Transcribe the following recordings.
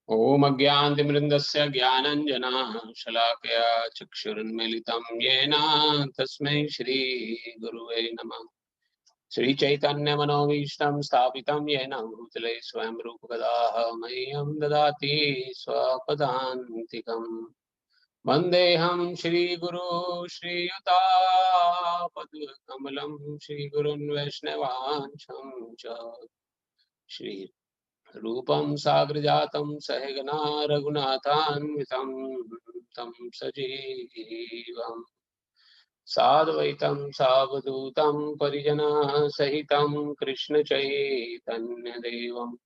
ओम अज्ञानतिमिरन्दस्य ज्ञानञ्जनः शलाकया चक्षुरुन्मीलितं येन तस्मै श्रीगुरुवे नमः। श्रीचैतन्यमनोभीष्टं स्थापितं येन भूतले स्वयं रूपकदाः मह्यं ददाति स्वपदान्तिकम्। वन्देऽहं श्रीगुरो श्रीयुतापदकमलं श्रीगुरुन् वैष्णवांशं च श्रीरूपं साग्रजातं सहगना रघुनाथान्वितं तं सजीवम् साद्वैतं सावधूतं परिजनः सहितं कृष्णचैतन्यदेवम्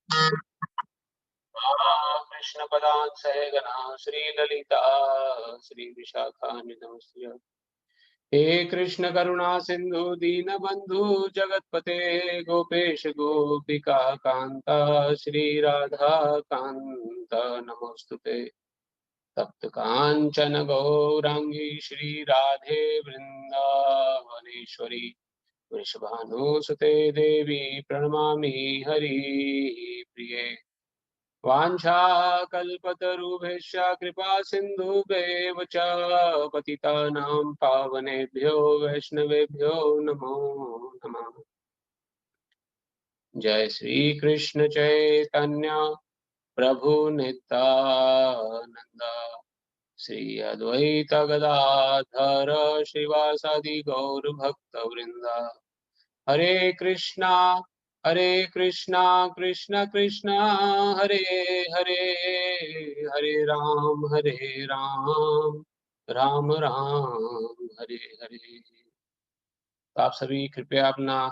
कृष्णपदान् सहगना श्रीललिता श्रीविशाखान्वितमस्य हे कृष्ण करुणा सिंधु दीनबंधु जगतपते गोपेश गोपिका कांता श्री राधा कांत नमोस्तुते तप्त कांचन गौरांगी श्री राधे वृंदावनेश्वरी वृषभानुसुते देवी प्रणमामि हरि प्रिये वाञ्छाकल्पतरुभ्यश्च कृपा सिन्धुभ्येव च पतितानां पावनेभ्यो वैष्णवेभ्यो नमो नमः। जय श्री कृष्ण चैतन्य प्रभु नित्यानंद श्री अद्वैत गदाधर श्रीवासादि गौर भक्त वृंदा हरे कृष्णा कृष्णा कृष्णा हरे हरे हरे राम राम राम हरे हरे। तो आप सभी कृपया अपना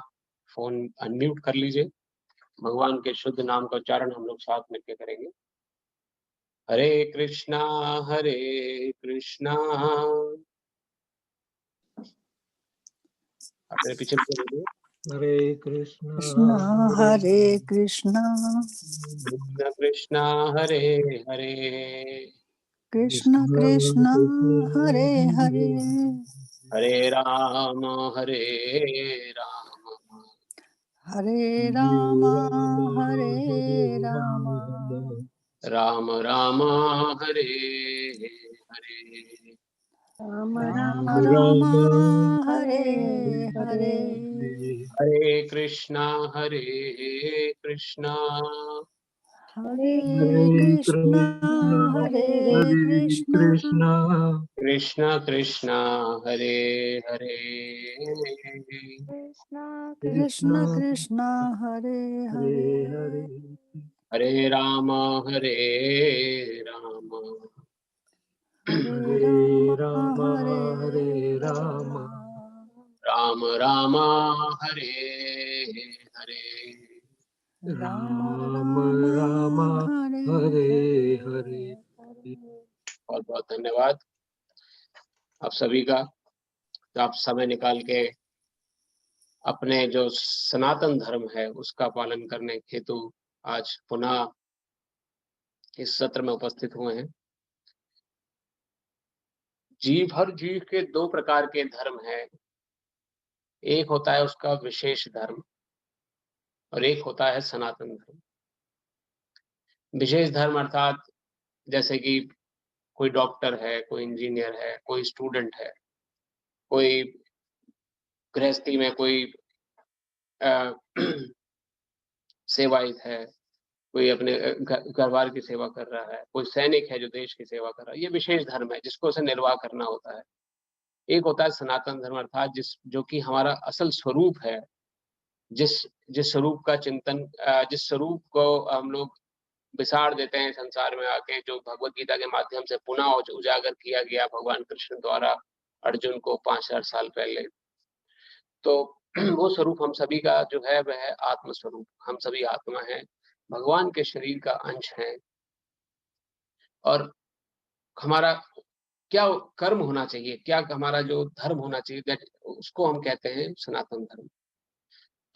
फोन अनम्यूट कर लीजिए। भगवान के शुद्ध नाम का उच्चारण हम लोग साथ मिलकर करेंगे। हरे कृष्णा अपने पीछे बोलिए। हरे कृष्णा कृष्णा कृष्णा हरे हरे कृष्ण कृष्ण हरे हरे हरे राम हरे राम हरे राम राम राम हरे हरे राम राम हरे हरे हरे कृष्णा हरे कृष्णा हरे हरे कृष्ण हरे कृष्ण कृष्ण कृष्ण हरे हरे कृष्ण कृष्ण हरे हरे हरे राम हरे राम हरे राम हरे राम राम राम हरे हरे राम राम राम हरे हरे। बहुत बहुत धन्यवाद आप सभी का। तो आप समय निकाल के अपने जो सनातन धर्म है उसका पालन करने हेतु आज पुनः इस सत्र में उपस्थित हुए हैं। हर जीव के दो प्रकार के धर्म हैं। एक होता है उसका विशेष धर्म और एक होता है सनातन धर्म। विशेष धर्म अर्थात जैसे कि कोई डॉक्टर है, कोई इंजीनियर है, कोई स्टूडेंट है, कोई गृहस्थी में कोई सेवायत है, कोई अपने घर बार की सेवा कर रहा है, कोई सैनिक है जो देश की सेवा कर रहा है। ये विशेष धर्म है जिसको उसे निर्वाह करना होता है। एक होता है सनातन धर्म अर्थात जो कि हमारा असल स्वरूप है, जिस जिस स्वरूप का चिंतन, जिस स्वरूप को हम लोग विसार देते हैं संसार में आके, जो भगवत गीता के माध्यम से पुनः उजागर किया गया भगवान कृष्ण द्वारा अर्जुन को 5000 साल पहले। तो वो स्वरूप हम सभी का जो है वह है आत्म स्वरूप। हम सभी आत्मा हैं, भगवान के शरीर का अंश हैं। और हमारा क्या कर्म होना चाहिए, क्या हमारा जो धर्म होना चाहिए, उसको हम कहते हैं सनातन धर्म।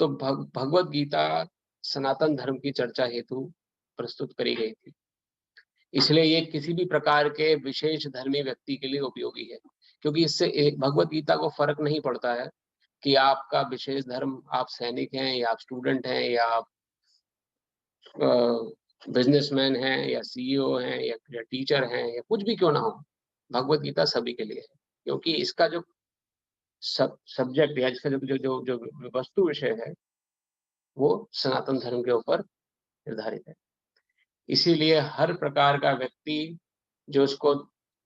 तो भगवत गीता सनातन धर्म की चर्चा हेतु प्रस्तुत करी गई थी। इसलिए ये किसी भी प्रकार के विशेष धर्मी व्यक्ति के लिए उपयोगी है, क्योंकि इससे भगवत गीता को फर्क नहीं पड़ता है कि आपका विशेष धर्म, आप सैनिक हैं या आप स्टूडेंट हैं या आप बिजनेसमैन हैं या सीईओ हैं या टीचर हैं या कुछ भी क्यों ना हो, भगवत गीता सभी के लिए है, क्योंकि इसका जो सब्जेक्ट या इसका जो वस्तु विषय है वो सनातन धर्म के ऊपर निर्धारित है। इसीलिए हर प्रकार का व्यक्ति जो इसको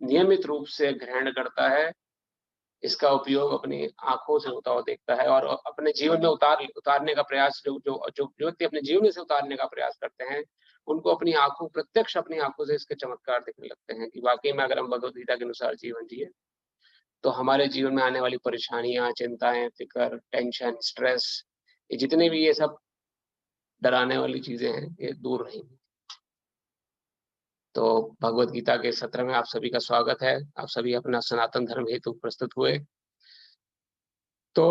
नियमित रूप से ग्रहण करता है, इसका उपयोग अपनी आंखों से होता हुआ देखता है और अपने जीवन में उतारने का प्रयास जो व्यक्ति अपने जीवन में से उतारने का प्रयास करते हैं, उनको अपनी आंखों प्रत्यक्ष अपनी आंखों से इसके चमत्कार दिखने लगते हैं कि वाकई में अगर हम भगवद गीता के अनुसार जीवन जिए तो हमारे जीवन में आने वाली परेशानियां, चिंताएं, फिक्र, टेंशन, स्ट्रेस, ये जितने भी ये सब डराने वाली चीजें हैं ये दूर रहेंगी। तो भगवत गीता के सत्र में आप सभी का स्वागत है। आप सभी अपना सनातन धर्म हेतु प्रस्तुत हुए। तो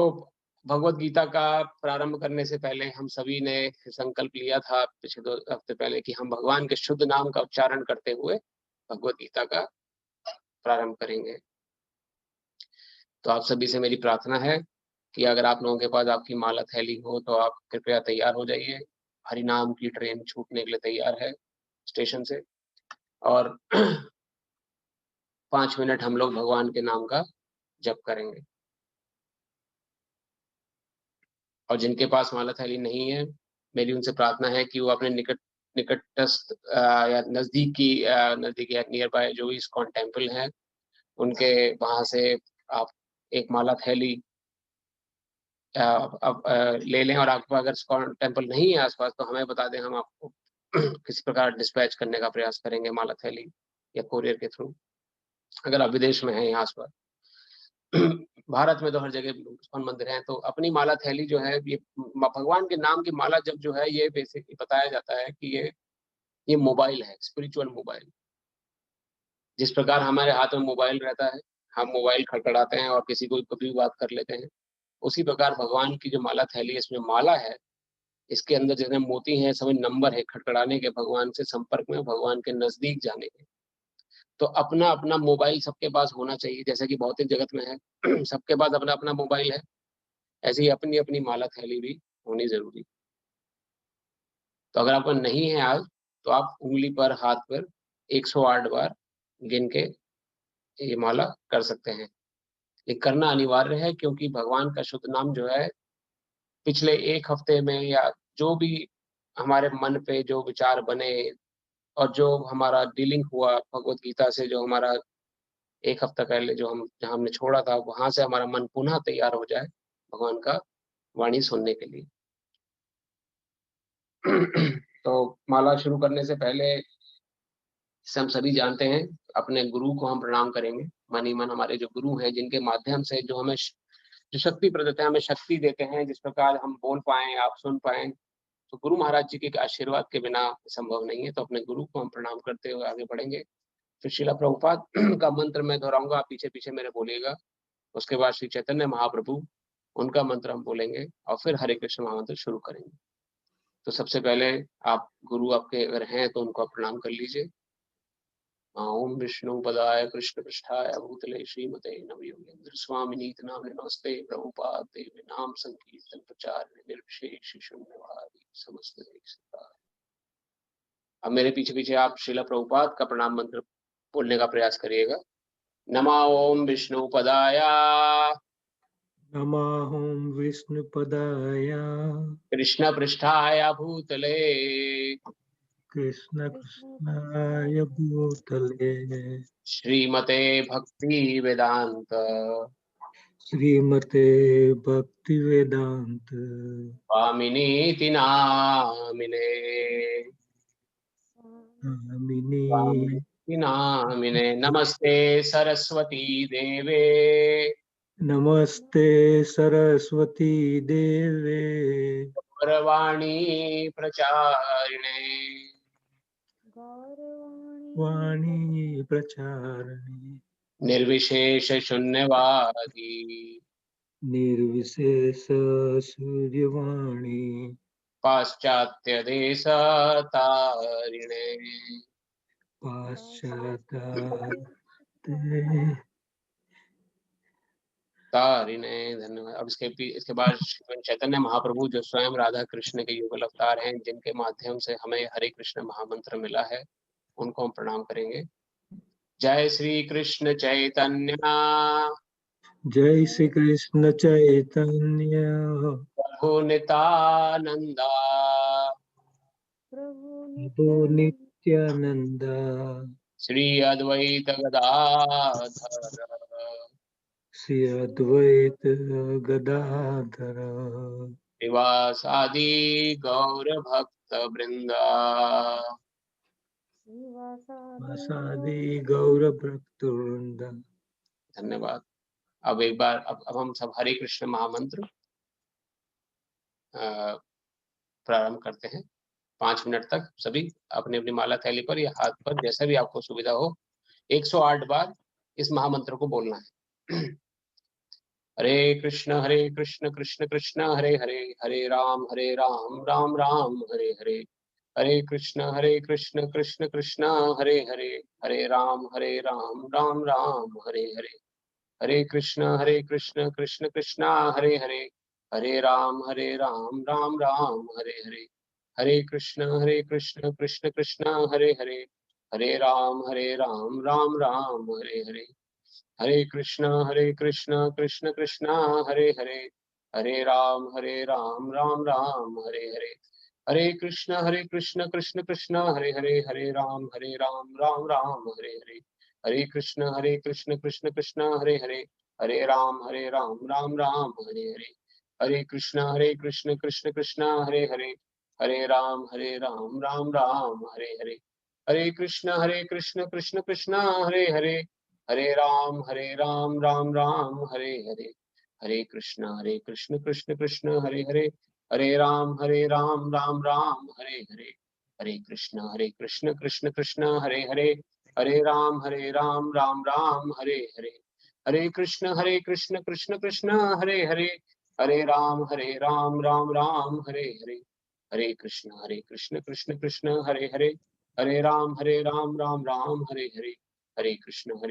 भगवत गीता का प्रारंभ करने से पहले हम सभी ने संकल्प लिया था पिछले 2 हफ्ते पहले कि हम भगवान के शुद्ध नाम का उच्चारण करते हुए भगवत गीता का प्रारंभ करेंगे। तो आप सभी से मेरी प्रार्थना है कि अगर आप लोगों के पास आपकी माला थैली हो तो आप कृपया तैयार हो जाइए। हरि नाम की ट्रेन छूटने के लिए तैयार है स्टेशन से, और 5 मिनट हम लोग भगवान के नाम का जप करेंगे। और जिनके पास माला थैली नहीं है, मेरी उनसे प्रार्थना है कि वो अपने निकटस्थ या नजदीक या नियर बाय जो इस्कॉन टेम्पल है उनके वहां से आप एक माला थैली ले लें। और आपको अगर इस्कॉन टेम्पल नहीं है आसपास तो हमें बता दें, हम आपको किसी प्रकार डिस्पैच करने का प्रयास करेंगे माला थैली या कोरियर के थ्रू, अगर आप विदेश में हैं या आसपास। भारत में तो हर जगह इस्कॉन मंदिर हैं। तो अपनी माला थैली जो है, ये भगवान के नाम की माला जब जो है, ये बेसिकली बताया जाता है कि ये मोबाइल है, स्पिरिचुअल मोबाइल। जिस प्रकार हमारे हाथ में मोबाइल रहता है, हम मोबाइल खड़खड़ाते हैं और किसी को कभी भी बात कर लेते हैं, उसी प्रकार भगवान की जो माला थैली है, इसमें माला है, इसके अंदर जितने मोती हैं सभी नंबर है खड़खड़ाने के, भगवान से संपर्क में, भगवान के नजदीक जाने के। तो अपना अपना मोबाइल सबके पास होना चाहिए, जैसे कि भौतिक जगत में है सबके पास अपना अपना मोबाइल है, ऐसे ही अपनी अपनी माला थैली भी होनी जरूरी। तो अगर आपको नहीं है आज, तो आप उंगली पर, हाथ पर 108 बार गिन के ये माला कर सकते हैं। ये करना अनिवार्य है क्योंकि भगवान का शुद्ध नाम जो है, पिछले 1 हफ्ते में या जो भी हमारे मन पे जो विचार बने और जो हमारा डीलिंग हुआ भगवत गीता से, जो हमारा 1 हफ्ता पहले जो जहाँ हमने छोड़ा था, वहां से हमारा मन पुनः तैयार हो जाए भगवान का वाणी सुनने के लिए। तो माला शुरू करने से पहले, जैसे हम सभी जानते हैं, अपने गुरु को हम प्रणाम करेंगे। मन ही मन हमारे जो गुरु हैं, जिनके माध्यम से जो हमें जो शक्ति प्रदाता है, हमें शक्ति देते हैं, जिस प्रकार हम बोल पाए, आप सुन पाए, तो गुरु महाराज जी के आशीर्वाद के बिना संभव नहीं है। तो अपने गुरु को हम प्रणाम करते हुए आगे बढ़ेंगे। फिर शिला प्रभुपाद का मंत्र मैं दोहराऊंगा, आप पीछे पीछे मेरे बोलिएगा। उसके बाद श्री चैतन्य महाप्रभु, उनका मंत्र हम बोलेंगे और फिर हरे कृष्ण महामंत्र शुरू करेंगे। तो सबसे पहले आप गुरु आपके अगर हैं तो उनको आप प्रणाम कर लीजिए। ओम विष्णु पदाय कृष्ण पृष्ठाय भूतले श्रीमते नवयोगेन्द्र स्वामिनीत नाम नमस्ते प्रभुपाद देव नाम संकीर्तन प्रचार निर्विशेष शून्यवादी समस्त देश। अब मेरे पीछे पीछे आप श्रीला प्रभुपाद का प्रणाम मंत्र बोलने का प्रयास करिएगा। नमा ओम विष्णु पदाय नमः ओम विष्णुपदाय कृष्ण पृष्ठाय भूतले कृष्ण कृष्णाय भूतले श्रीमते भक्ति वेदांत श्रीमते भक्ति वेदांत स्वामिनीति नामिने नामिने नमस्ते सरस्वती देवे नमस्ते सरस्वती देवे गौरवाणी प्रचारिणे वाणी प्रचारिणे निर्विशेष शून्यवादी निर्विशेष सूर्यवाणी पाश्चात्य देश तारिणे पाश्चात्य तारिणे धन्यवाद। अब इसके बाद श्रीमन चैतन्य महाप्रभु जो स्वयं राधा कृष्ण के युगल अवतार हैं, जिनके माध्यम से हमें हरे कृष्ण महामंत्र मिला है, उनको हम प्रणाम करेंगे। जय श्री कृष्ण चैतन्य जय श्री कृष्ण चैतन्य प्रभु नित्यानंदा प्रभु नित्यानंद श्री अद्वैत गदाधर श्री अद्वैत गदाधर श्रीवासादि गौर भक्त वृंदा। वासादि गौर भक्त वृंद। धन्यवाद। अब एक बार अब हम सब हरे कृष्ण महामंत्र प्रारंभ करते हैं। 5 मिनट तक सभी अपने अपनी माला थैली पर या हाथ पर, जैसा भी आपको सुविधा हो, 108 बार इस महामंत्र को बोलना है। हरे कृष्ण कृष्ण कृष्ण हरे हरे, हरे राम राम राम हरे हरे। हरे कृष्ण कृष्ण कृष्ण हरे हरे, हरे राम राम राम हरे हरे। हरे कृष्ण कृष्ण कृष्ण हरे हरे, हरे राम राम राम हरे हरे। हरे कृष्ण कृष्ण कृष्ण हरे हरे, हरे राम राम राम हरे हरे। हरे कृष्ण कृष्ण कृष्ण हरे हरे, हरे राम राम राम हरे हरे। हरे कृष्ण कृष्ण कृष्ण हरे हरे, हरे राम राम राम हरे हरे। हरे कृष्ण कृष्ण कृष्ण हरे हरे, हरे राम राम राम हरे हरे। हरे कृष्ण कृष्ण कृष्ण हरे हरे, हरे राम राम राम हरे हरे। हरे कृष्ण कृष्ण कृष्ण हरे हरे, हरे राम राम राम हरे हरे। हरे कृष्ण कृष्ण कृष्ण हरे हरे, हरे राम राम राम हरे हरे। हरे कृष्ण कृष्ण कृष्ण हरे हरे, हरे राम राम राम हरे हरे। हरे कृष्ण कृष्ण कृष्ण हरे हरे, हरे राम राम राम हरे हरे। हरे कृष्ण कृष्ण कृष्ण हरे हरे, हरे राम राम राम हरे हरे। हरे कृष्ण कृष्ण कृष्ण हरे हरे, हरे राम राम राम हरे हरे। हरे कृष्ण कृष्ण कृष्ण हरे हरे, हरे राम राम राम हरे हरे। हरे कृष्ण कृष्ण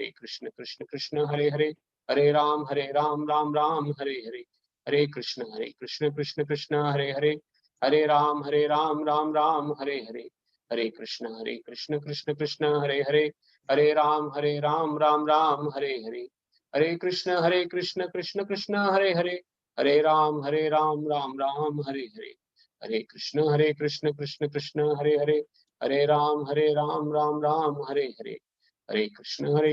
कृष्ण हरे हरे, हरे राम राम राम हरे हरे। हरे कृष्ण कृष्ण कृष्ण हरे हरे, हरे राम राम राम हरे हरे। हरे कृष्ण कृष्ण कृष्ण हरे हरे, हरे राम राम राम हरे हरे। हरे कृष्ण कृष्ण कृष्ण हरे हरे, हरे राम राम राम हरे हरे। हरे कृष्ण कृष्ण कृष्ण हरे हरे, हरे राम राम राम हरे हरे। हरे कृष्ण कृष्ण कृष्ण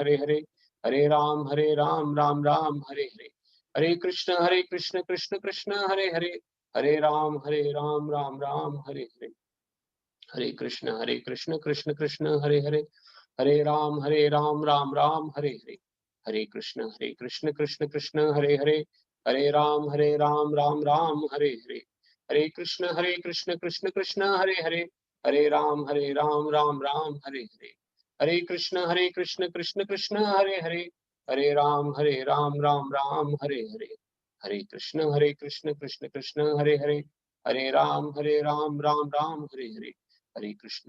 हरे हरे, हरे राम राम राम हरे हरे। हरे कृष्ण कृष्ण कृष्ण हरे हरे, हरे राम राम राम हरे हरे। हरे कृष्ण कृष्ण कृष्ण हरे हरे, हरे राम राम राम हरे हरे। हरे कृष्ण कृष्ण कृष्ण हरे हरे, हरे राम राम राम हरे हरे। हरे कृष्ण कृष्ण कृष्ण हरे हरे, हरे राम राम राम हरे हरे। हरे कृष्ण कृष्ण कृष्ण हरे हरे, हरे राम राम राम हरे हरे। हरे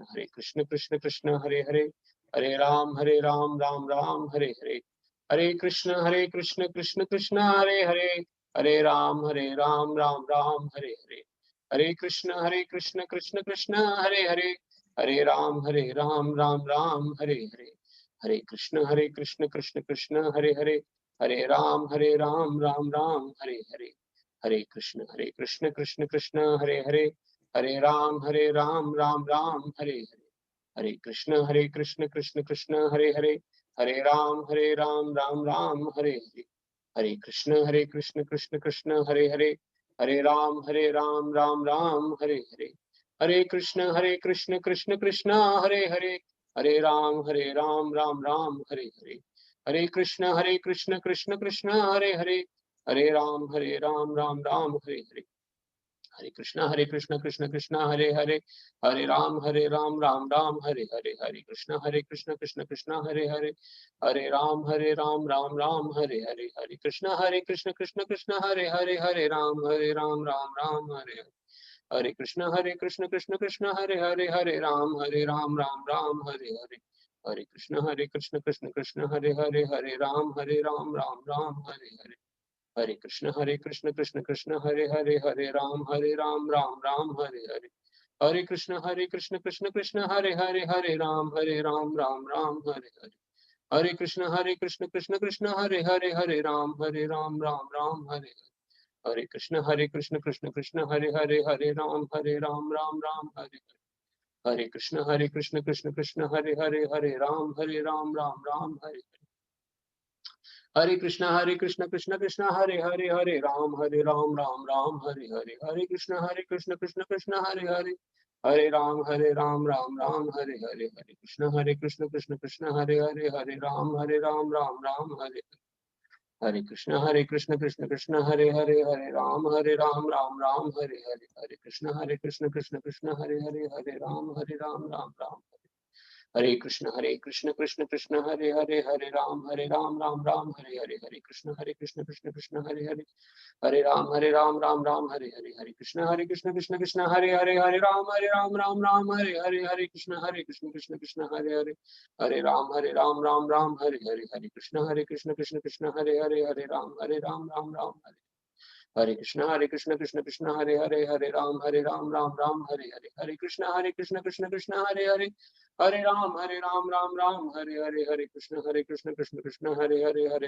कृष्ण कृष्ण कृष्ण हरे हरे, हरे राम राम राम हरे हरे। हरे कृष्ण कृष्ण कृष्ण हरे हरे, हरे राम राम राम हरे हरे। हरे कृष्ण कृष्ण कृष्ण हरे हरे, हरे राम राम राम हरे हरे। हरे कृष्ण कृष्ण कृष्ण हरे हरे, हरे राम राम राम हरे हरे। हरे कृष्ण कृष्ण कृष्ण हरे हरे, हरे राम राम राम हरे हरे। हरे कृष्ण कृष्ण कृष्ण हरे हरे, हरे राम राम राम हरे हरे। हरे कृष्ण कृष्ण कृष्ण हरे हरे, हरे राम राम राम हरे हरे। हरे कृष्ण कृष्ण कृष्ण हरे हरे, हरे राम राम राम हरे हरे। हरे कृष्ण कृष्ण कृष्ण हरे हरे, हरे राम राम राम हरे हरे। हरे कृष्ण कृष्ण कृष्ण हरे हरे, हरे राम राम राम हरे हरे। हरे कृष्ण कृष्ण कृष्ण हरे हरे, हरे राम राम राम हरे हरे। हरे कृष्ण कृष्ण कृष्ण हरे हरे, हरे राम राम राम हरे हरे। हरे कृष्ण कृष्ण कृष्ण हरे हरे, हरे राम राम राम हरे हरे, हरे कृष्ण कृष्ण कृष्ण हरे हरे, हरे राम राम राम हरे हरे, हरे कृष्ण कृष्ण कृष्ण हरे हरे, हरे राम राम राम हरे हरे, हरे कृष्ण कृष्ण कृष्ण हरे हरे, हरे राम राम राम हरे हरे, हरे कृष्ण कृष्ण कृष्ण हरे हरे, हरे राम राम राम हरे हरे, हरे कृष्ण कृष्ण कृष्ण हरे हरे, हरे राम राम राम हरे हरे, हरे कृष्ण कृष्ण कृष्ण हरे हरे, हरे राम राम राम हरे हरे, हरे कृष्ण कृष्ण कृष्ण हरे हरे, हरे राम राम राम हरे हरे, हरे कृष्ण कृष्ण हरे हरे, हरे राम राम राम हरे हरे, हरे कृष्ण कृष्ण हरे हरे, हरे राम राम राम हरे हरे, हरे कृष्ण कृष्ण हरे हरे, हरे राम राम राम, हरे कृष्ण कृष्ण कृष्ण हरे हरे, हरे राम राम राम हरे हरे, हरे कृष्ण कृष्ण कृष्ण हरे हरे, हरे राम राम राम हरे हरे, हरे कृष्ण कृष्ण कृष्ण हरे हरे, हरे राम राम राम हरे हरे, हरे कृष्ण कृष्ण कृष्ण हरे हरे, हरे राम राम राम हरे हरे, हरे कृष्ण कृष्ण कृष्ण हरे हरे, हरे राम राम राम हरे, हरे कृष्ण कृष्ण कृष्ण हरे हरे, हरे राम राम राम हरे हरे, हरे कृष्ण कृष्ण कृष्ण हरे हरे, हरे राम राम राम हरे हरे, हरे कृष्ण कृष्ण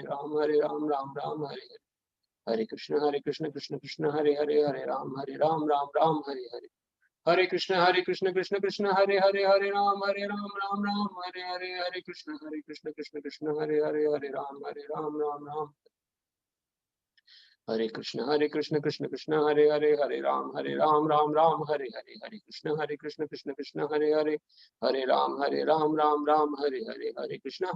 कृष्ण हरे हरे, हरे राम राम राम हरे हरे, हरे कृष्ण कृष्ण कृष्ण हरे हरे, हरे राम राम राम हरे हरे, हरे कृष्ण कृष्ण कृष्ण हरे हरे, हरे राम राम राम हरे हरे, हरे कृष्ण कृष्ण कृष्ण हरे हरे, हरे राम राम राम, हरे कृष्ण कृष्ण कृष्ण हरे हरे, हरे राम राम राम हरे हरे, हरे कृष्ण कृष्ण कृष्ण हरे हरे, हरे राम राम हरे हरे, हरे कृष्ण कृष्ण कृष्ण हरे हरे, हरे राम राम राम हरे हरे, हरे कृष्ण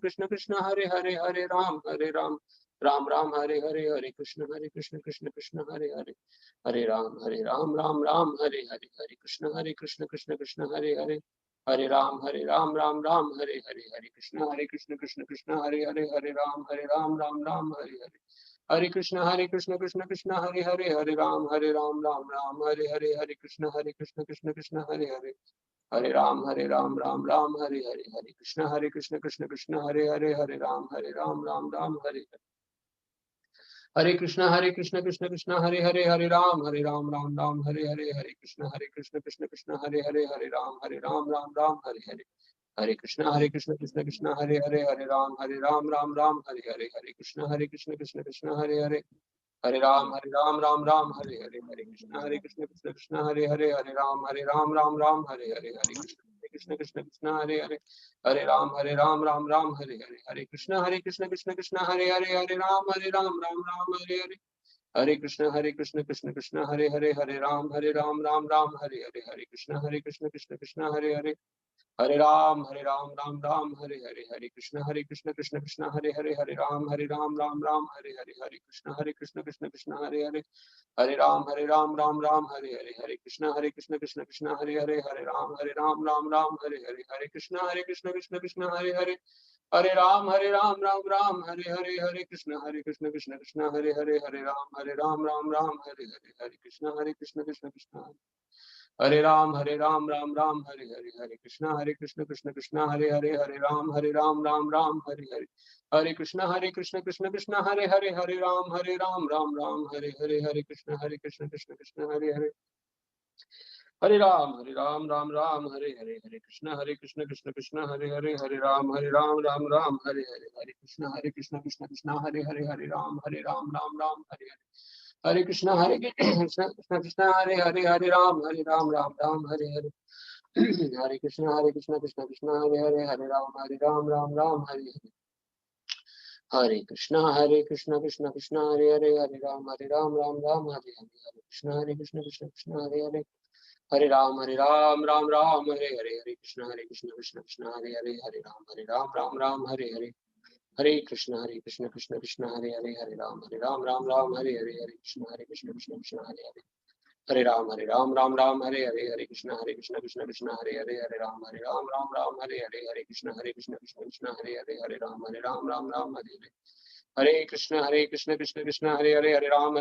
कृष्ण कृष्ण हरे हरे, हरे राम राम राम हरे हरे, हरे कृष्ण कृष्ण कृष्ण हरे हरे, हरे राम राम राम हरे हरे, हरे कृष्ण कृष्ण कृष्ण हरे हरे, हरे राम राम राम हरे हरे, हरे कृष्ण कृष्ण कृष्ण हरे हरे, हरे राम राम हरे हरे, हरे कृष्ण कृष्ण कृष्ण हरे हरे, हरे राम राम राम हरे हरे, हरे कृष्ण कृष्ण कृष्ण हरे हरे, हरे राम राम राम हरे हरे, हरे कृष्ण कृष्ण कृष्ण हरे हरे, हरे राम राम राम हरे हरे, हरे कृष्ण कृष्ण कृष्ण हरे हरे, हरे राम राम राम हरे हरे, हरे कृष्ण कृष्ण कृष्ण हरे हरे, हरे राम राम हरे हरे, हरे कृष्ण कृष्ण कृष्ण हरे हरे, हरे राम राम हरे हरे, हरे कृष्ण कृष्ण कृष्ण हरे हरे, हरे राम राम हरे हरे, हरे कृष्ण कृष्ण कृष्ण हरे हरे, हरे राम राम हरे हरे, हरे कृष्ण कृष्ण कृष्ण हरे हरे, हरे राम राम हरे हरे, हरे कृष्ण कृष्ण कृष्ण हरे हरे, हरे राम राम हरे हरे, हरे कृष्ण कृष्ण कृष्ण हरे हरे, हरे राम राम राम हरे हरे, हरे कृष्ण कृष्ण कृष्ण हरे हरे, हरे राम राम राम हरे हरे, हरे कृष्ण कृष्ण कृष्ण हरे हरे, हरे राम राम हरे हरे, हरे कृष्ण कृष्ण कृष्ण हरे हरे, हरे राम राम राम हरे हरे, हरे कृष्ण कृष्ण कृष्ण हरे हरे, हरे राम राम राम हरे हरे, हरे कृष्ण कृष्ण कृष्ण हरे हरे, हरे राम राम राम हरे हरे, हरे कृष्ण कृष्ण कृष्ण हरे राम राम राम हरे हरे, हरे कृष्ण कृष्ण कृष्ण हरे हरे, हरे राम राम राम हरे हरे, हरे कृष्ण कृष्ण कृष्ण हरे हरे, हरे राम राम हरे हरे, हरे कृष्ण कृष्ण कृष्ण हरे हरे, हरे राम राम राम हरे हरे, हरे कृष्ण कृष्ण कृष्ण हरे हरे, हरे राम राम राम हरे हरे, हरे कृष्ण कृष्ण कृष्ण हरे हरे, हरे राम राम राम हरे हरे, हरे कृष्ण कृष्ण कृष्ण हरे हरे, हरे राम राम राम हरे हरे, हरे कृष्ण कृष्ण कृष्ण हरे हरे, हरे राम राम हरे हरे, हरे कृष्ण कृष्ण कृष्ण हरे हरे, हरे राम राम हरे हरे, हरे कृष्ण कृष्ण कृष्ण हरे हरे, हरे राम राम राम हरे हरे, हरे कृष्ण कृष्ण कृष्ण हरे हरे, हरे राम राम हरे हरे, हरे कृष्ण कृष्ण कृष्ण हरे हरे, हरे राम राम हरे हरे, हरे कृष्ण कृष्ण कृष्ण हरे हरे, हरे राम राम हरे हरे, हरे कृष्ण कृष्ण कृष्ण हरे हरे, हरे राम राम हरे हरे, हरे कृष्ण कृष्ण कृष्ण हरे हरे, हरे राम राम हरे हरे, हरे कृष्ण कृष्ण कृष्ण हरे हरे, हरे राम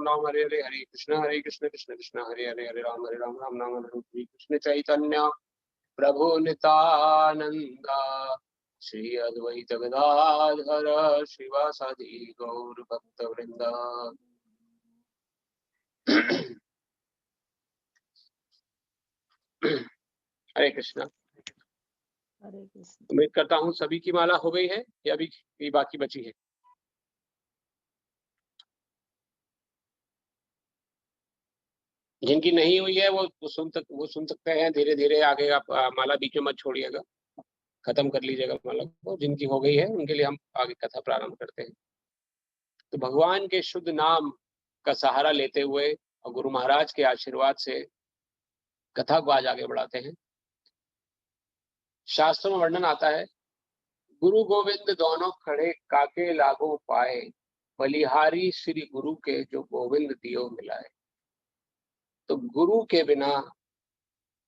राम हरे हरे, हरे कृष्ण कृष्ण कृष्ण हरे हरे, हरे राम राम राम हरे, कृष्ण चैतन्य प्रभु नितानंदा श्री अद्वैत गदाधर शिवासादि गौर भक्त वृंदा। हरे कृष्णा। हरे कृष्ण। उम्मीद करता हूँ सभी की माला हो गई है या अभी बाकी बची है। जिनकी नहीं हुई है वो सुन सकते हैं। धीरे धीरे आगे आप माला बीच में मत छोड़िएगा, खत्म कर लीजिएगा माला को। जिनकी हो गई है उनके लिए हम आगे कथा प्रारंभ करते हैं। तो भगवान के शुद्ध नाम का सहारा लेते हुए और गुरु महाराज के आशीर्वाद से कथा को आज आगे बढ़ाते हैं। शास्त्रों में वर्णन आता है, गुरु गोविंद दोनों खड़े काके लागो पाए, बलिहारी श्री गुरु के जो गोविंद दियो मिलाए। तो गुरु के बिना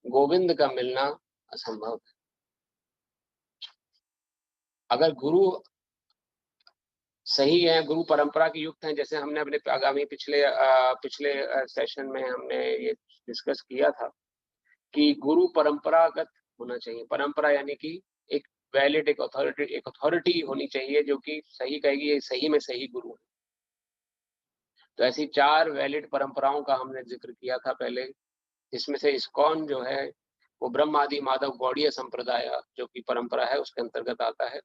गोविंद का मिलना असंभव है। अगर गुरु सही है, गुरु परंपरा की युक्त हैं, जैसे हमने अपने आगामी पिछले सेशन में हमने ये डिस्कस किया था कि गुरु परंपरागत होना चाहिए। परंपरा यानी कि एक वैलिड एक अथॉरिटी होनी चाहिए जो कि सही कहेगी ये सही में सही गुरु है। तो ऐसी 4 वैलिड परंपराओं का हमने जिक्र किया था पहले, जिसमें से इस्कॉन जो है वो ब्रह्म आदि माधव गौड़ीय संप्रदाय जो कि परंपरा है उसके अंतर्गत आता है।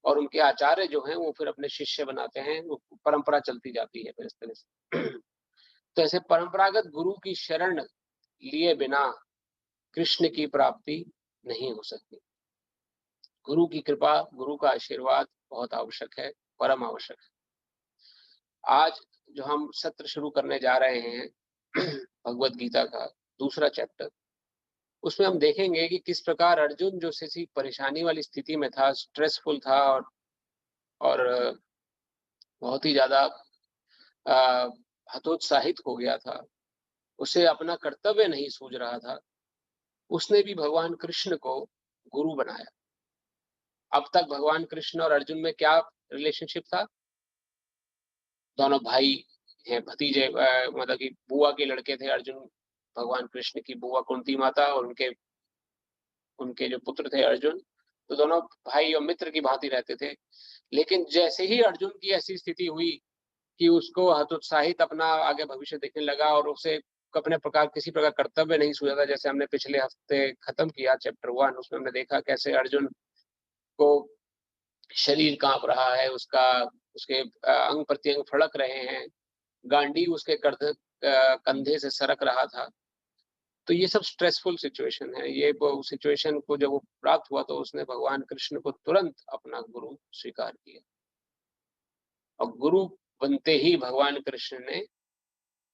और उनके आचार्य जो हैं वो फिर अपने शिष्य बनाते हैं, वो परंपरा चलती जाती है फिर इस तरह से। तो ऐसे परंपरागत गुरु की शरण लिए बिना कृष्ण की प्राप्ति नहीं हो सकती। गुरु की कृपा, गुरु का आशीर्वाद बहुत आवश्यक है, परम आवश्यक है। आज जो हम सत्र शुरू करने जा रहे हैं भगवत गीता का दूसरा चैप्टर, उसमें हम देखेंगे कि किस प्रकार अर्जुन जो किसी परेशानी वाली स्थिति में था, स्ट्रेसफुल था और बहुत ही ज्यादा हतोत्साहित हो गया था, उसे अपना कर्तव्य नहीं सूझ रहा था, उसने भी भगवान कृष्ण को गुरु बनाया। अब तक भगवान कृष्ण और अर्जुन में क्या रिलेशनशिप था? दोनों भाई हैं, भतीजे, मतलब कि बुआ के लड़के थे अर्जुन, भगवान कृष्ण की बुआ कुंती माता और उनके जो पुत्र थे अर्जुन। तो दोनों भाई और मित्र की भांति रहते थे। लेकिन जैसे ही अर्जुन की ऐसी स्थिति हुई कि उसको हतोत्साहित अपना आगे भविष्य देखने लगा और उसे अपने किसी प्रकार कर्तव्य नहीं सूझा था, जैसे हमने पिछले हफ्ते खत्म किया चैप्टर 1, उसमें हमने देखा कैसे अर्जुन को शरीर कांप रहा है, उसके अंग प्रत्यंग फड़क रहे हैं, गांडीव उसके कंधे से सरक रहा था। तो ये सब स्ट्रेसफुल सिचुएशन है। ये सिचुएशन को जब वो प्राप्त हुआ तो उसने भगवान कृष्ण को तुरंत अपना गुरु स्वीकार किया और गुरु बनते ही भगवान कृष्ण ने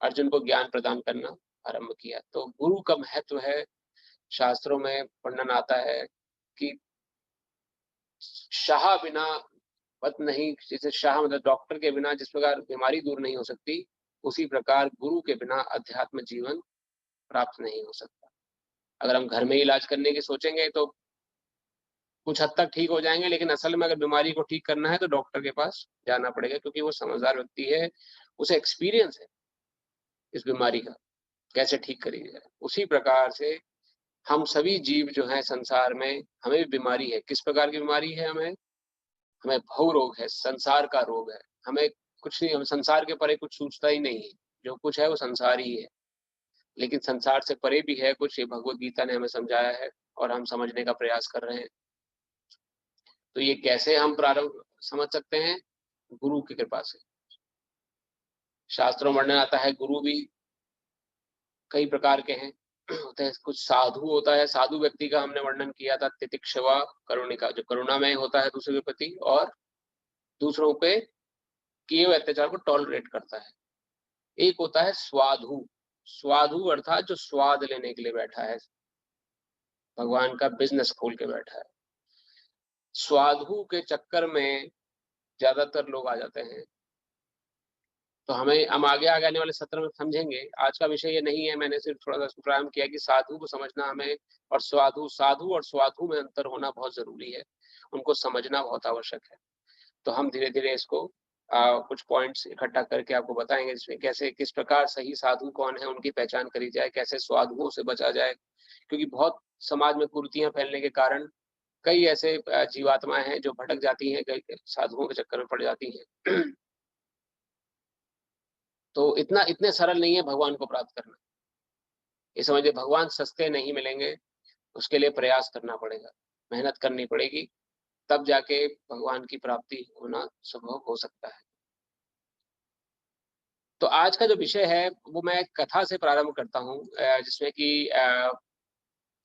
अर्जुन को ज्ञान प्रदान करना आरंभ किया। तो गुरु का महत्व है, शास्त्रों में वर्णन आता है कि शाह बिना वत नहीं, जैसे शाह मतलब डॉक्टर के बिना जिस प्रकार बीमारी दूर नहीं हो सकती, उसी प्रकार गुरु के बिना अध्यात्म जीवन प्राप्त नहीं हो सकता। अगर हम घर में इलाज करने की सोचेंगे तो कुछ हद तक ठीक हो जाएंगे, लेकिन असल में अगर बीमारी को ठीक करना है तो डॉक्टर के पास जाना पड़ेगा, क्योंकि वो समझदार व्यक्ति है, उसे एक्सपीरियंस है इस बीमारी का कैसे ठीक करी जाए। उसी प्रकार से हम सभी जीव जो हैं संसार में, हमें भी बीमारी है। किस प्रकार की बीमारी है? हमें भव रोग है, संसार का रोग है। हमें कुछ नहीं, हम संसार के परे कुछ सूझता ही नहीं है, जो कुछ है वो संसार ही है। लेकिन संसार से परे भी है कुछ, ये भगवत गीता ने हमें समझाया है और हम समझने का प्रयास कर रहे हैं। तो ये कैसे हम प्रारंभ समझ सकते हैं? गुरु की कृपा से। शास्त्रों में वर्णन आता है गुरु भी कई प्रकार के हैं होते हैं। कुछ साधु होता है, साधु व्यक्ति का हमने वर्णन किया था, तितिक्षवा करुणिका, जो करुणामय होता है दूसरे के प्रति और दूसरों पे किए हुए अत्याचार को टॉलरेट करता है। एक होता है स्वाधु, स्वाधु अर्थात जो स्वाद लेने के लिए बैठा है, भगवान का बिजनेस खोल के बैठा है। स्वाधु के चक्कर में ज्यादातर लोग आ जाते हैं। तो हम आगे आने वाले सत्र में समझेंगे। आज का विषय ये नहीं है, मैंने सिर्फ थोड़ा सा प्रारंभ किया कि साधु को समझना हमें, और साधु और स्वाधु में अंतर होना बहुत जरूरी है, उनको समझना बहुत आवश्यक है। तो हम धीरे धीरे इसको कुछ पॉइंट्स इकट्ठा करके आपको बताएंगे, जिसमें कैसे किस प्रकार सही साधु कौन है उनकी पहचान करी जाए, कैसे स्वाधुओं से बचा जाए, क्योंकि बहुत समाज में कुरीतियां फैलने के कारण कई ऐसे जीवात्माएं हैं जो भटक जाती हैं, कई साधुओं के चक्कर में पड़ जाती हैं। तो इतने सरल नहीं है भगवान को प्राप्त करना। ये समझिए, भगवान सस्ते नहीं मिलेंगे, उसके लिए प्रयास करना पड़ेगा, मेहनत करनी पड़ेगी, तब जाके भगवान की प्राप्ति होना संभव हो सकता है। तो आज का जो विषय है वो मैं एक कथा से प्रारंभ करता हूँ, जिसमें कि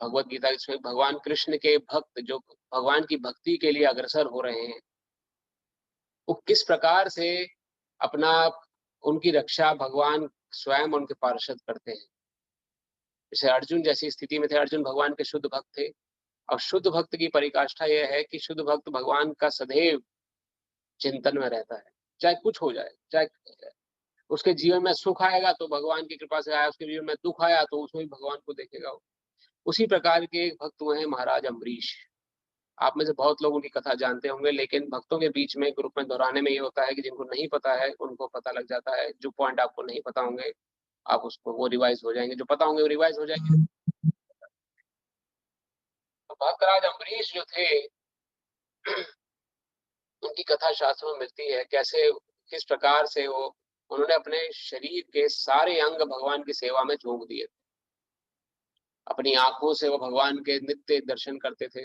भगवत गीता, जिसमें भगवान कृष्ण के भक्त जो भगवान की भक्ति के लिए अग्रसर हो रहे हैं, वो किस प्रकार से अपना उनकी रक्षा भगवान स्वयं उनके पार्षद करते हैं। जैसे अर्जुन जैसी स्थिति में थे, अर्जुन भगवान के शुद्ध भक्त थे, और शुद्ध भक्त की परिकाष्ठा यह है कि शुद्ध भक्त भगवान का सदैव चिंतन में रहता है, चाहे कुछ हो जाए, चाहे उसके जीवन में सुख आएगा तो भगवान की कृपा से आया, उसके जीवन में दुख आया तो उसमें भी भगवान को देखेगा। उसी प्रकार के एक भक्त हुए हैं महाराज अम्बरीश। आप में से बहुत लोग उनकी कथा जानते होंगे, लेकिन भक्तों के बीच में ग्रुप में दोहराने में ये होता है कि जिनको नहीं पता है उनको पता लग जाता है, जो पॉइंट आपको नहीं पता होंगे आप उसको वो रिवाइज हो जाएंगे, जो पता होंगे वो रिवाइज हो जाएंगे। तो भक्तराज अम्बरीश जो थे, उनकी कथा शास्त्रों में मिलती है, कैसे किस प्रकार से वो उन्होंने अपने शरीर के सारे अंग भगवान की सेवा में झोंक दिए। अपनी आंखों से वो भगवान के नित्य दर्शन करते थे,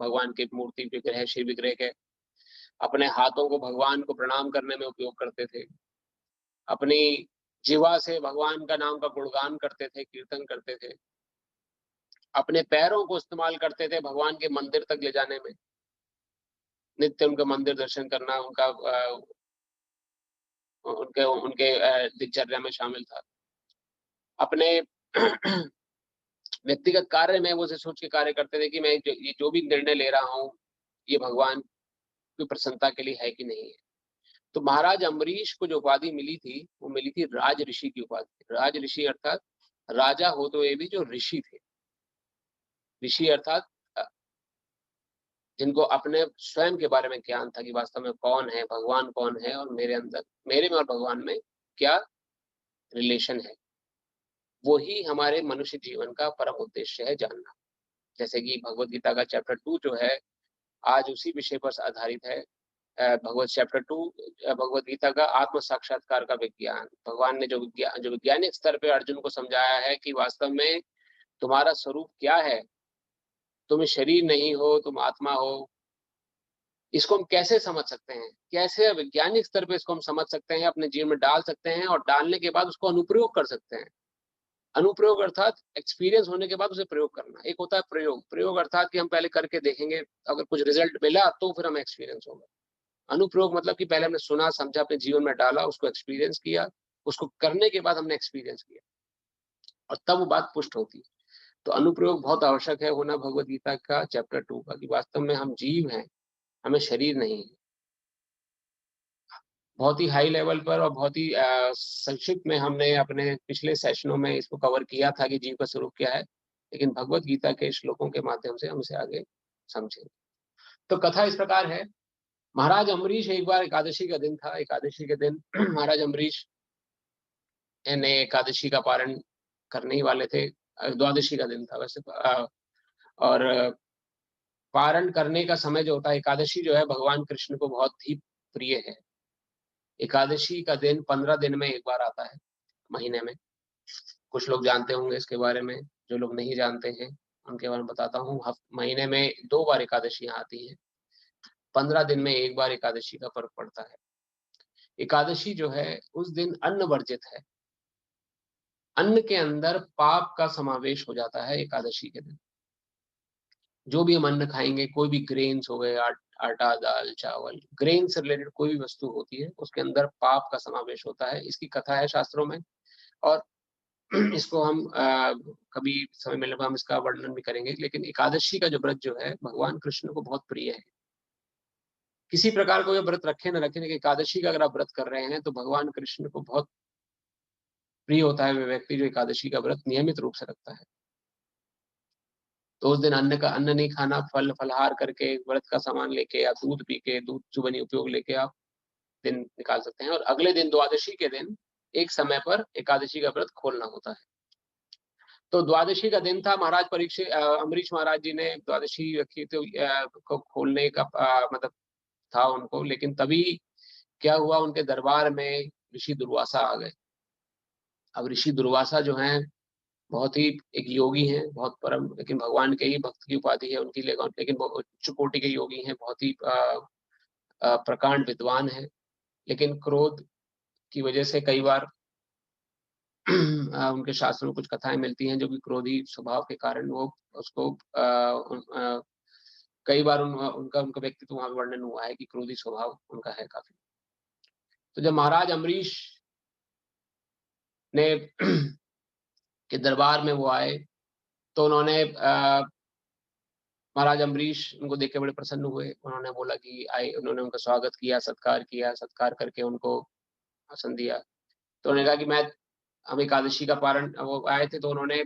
भगवान की मूर्ति विग्रह श्री विग्रह के। अपने हाथों को भगवान को प्रणाम करने में उपयोग करते थे। अपनी जीवा से भगवान का नाम का गुणगान करते थे, कीर्तन करते थे। अपने पैरों को इस्तेमाल करते थे भगवान के मंदिर तक ले जाने में, नित्य उनका मंदिर दर्शन करना उनका उनके उनके दिनचर्या में शामिल था। अपने व्यक्तिगत कार्य में वो सोच के कार्य करते थे कि मैं ये जो भी निर्णय ले रहा हूँ ये भगवान की प्रसन्नता के लिए है कि नहीं है। तो महाराज अम्बरीश को जो उपाधि मिली थी वो मिली थी राज ऋषि की उपाधि। राज ऋषि अर्थात राजा हो तो ये भी जो ऋषि थे। ऋषि अर्थात जिनको अपने स्वयं के बारे में ज्ञान था कि वास्तव में कौन है, भगवान कौन है, और मेरे अंदर, मेरे में और भगवान में क्या रिलेशन है। वही हमारे मनुष्य जीवन का परम उद्देश्य है जानना। जैसे कि भगवत गीता का चैप्टर 2 जो है आज उसी विषय पर आधारित है। भगवत चैप्टर 2 भगवत गीता का आत्म साक्षात्कार का विज्ञान। भगवान ने जो वैज्ञानिक स्तर पे अर्जुन को समझाया है कि वास्तव में तुम्हारा स्वरूप क्या है, तुम शरीर नहीं हो, तुम आत्मा हो। इसको हम कैसे समझ सकते हैं, कैसे वैज्ञानिक स्तर पे इसको हम समझ सकते हैं, अपने जीवन में डाल सकते हैं, और डालने के बाद उसको अनुप्रयोग कर सकते हैं। अनुप्रयोग अर्थात एक्सपीरियंस होने के बाद उसे प्रयोग करना। एक होता है प्रयोग, प्रयोग अर्थात कि हम पहले करके देखेंगे, अगर कुछ रिजल्ट मिला तो फिर हमें एक्सपीरियंस होगा। अनुप्रयोग मतलब कि पहले हमने सुना, समझा, अपने जीवन में डाला, उसको एक्सपीरियंस किया, उसको करने के बाद हमने एक्सपीरियंस किया, और तब वो बात पुष्ट होती है। तो अनुप्रयोग बहुत आवश्यक है होना भगवत गीता का चैप्टर 2 का, कि वास्तव में हम जीव हैं, हमें शरीर नहीं है। बहुत ही हाई लेवल पर और बहुत ही संक्षिप्त में हमने अपने पिछले सेशनों में इसको कवर किया था कि जीव का स्वरूप क्या है, लेकिन भगवत गीता के श्लोकों के माध्यम से हम इसे आगे समझेंगे। तो कथा इस प्रकार है। महाराज अम्बरीश, एक बार एकादशी का दिन था। एकादशी के दिन महाराज अम्बरीश ने एकादशी का पारण करने ही वाले थे। द्वादशी का दिन था वैसे, और पारण करने का समय जो होता है, एकादशी जो है भगवान कृष्ण को बहुत ही प्रिय है। एकादशी का दिन 15 दिन में एक बार आता है महीने में। कुछ लोग जानते होंगे इसके बारे में, जो लोग नहीं जानते हैं उनके बारे में बताता हूँ। महीने में 2 बार एकादशियां आती हैं, 15 दिन में एक बार एकादशी का पर्व पड़ता है। एकादशी जो है उस दिन अन्न वर्जित है। अन्न के अंदर पाप का समावेश हो जाता है एकादशी के दिन। जो भी हम अन्न खाएंगे, कोई भी ग्रेन्स हो गए, आटा, दाल, चावल, ग्रेन से रिलेटेड कोई भी वस्तु होती है उसके अंदर पाप का समावेश होता है। इसकी कथा है शास्त्रों में, और इसको हम कभी समय मिलने पर हम इसका वर्णन भी करेंगे। लेकिन एकादशी का जो व्रत जो है भगवान कृष्ण को बहुत प्रिय है। किसी प्रकार को ये व्रत रखे न रखे, लेकिन एकादशी का अगर आप व्रत कर रहे हैं तो भगवान कृष्ण को बहुत प्रिय होता है वे व्यक्ति जो एकादशी का व्रत नियमित रूप से रखता है। तो उस दिन अन्न नहीं खाना, फल फलहार करके, व्रत का सामान लेके या दूध पी के, दूध चुबनी उपयोग लेके आप दिन निकाल सकते हैं, और अगले दिन द्वादशी के दिन एक समय पर एकादशी का व्रत खोलना होता है। तो द्वादशी का दिन था, महाराज परीक्षित अम्बरीश महाराज जी ने द्वादशी रखी, तो को खोलने का मतलब था उनको, लेकिन तभी क्या हुआ, उनके दरबार में ऋषि दुर्वासा आ गए। अब ऋषि दुर्वासा जो हैं बहुत ही एक योगी हैं, बहुत परम, लेकिन भगवान के ही भक्त की उपाधि है उनकी, लेकिन बहुत उच्च कोटि के योगी हैं, बहुत ही प्रकांड विद्वान हैं, लेकिन क्रोध की वजह से कई बार उनके शास्त्रों में कुछ कथाएं मिलती हैं जो कि क्रोधी स्वभाव के कारण वो उसको कई बार उनका व्यक्तित्व वहां वर्णन हुआ है कि क्रोधी स्वभाव उनका है काफी। तो जब महाराज अम्बरीश ने के दरबार में वो आए, तो उन्होंने महाराज अम्बरीश उनको देख के बड़े प्रसन्न हुए। उन्होंने बोला कि आए, उन्होंने उनका स्वागत किया, सत्कार करके उनको आसन दिया। तो उन्होंने कहा कि हम एकादशी का पारण, वो आए थे, तो उन्होंने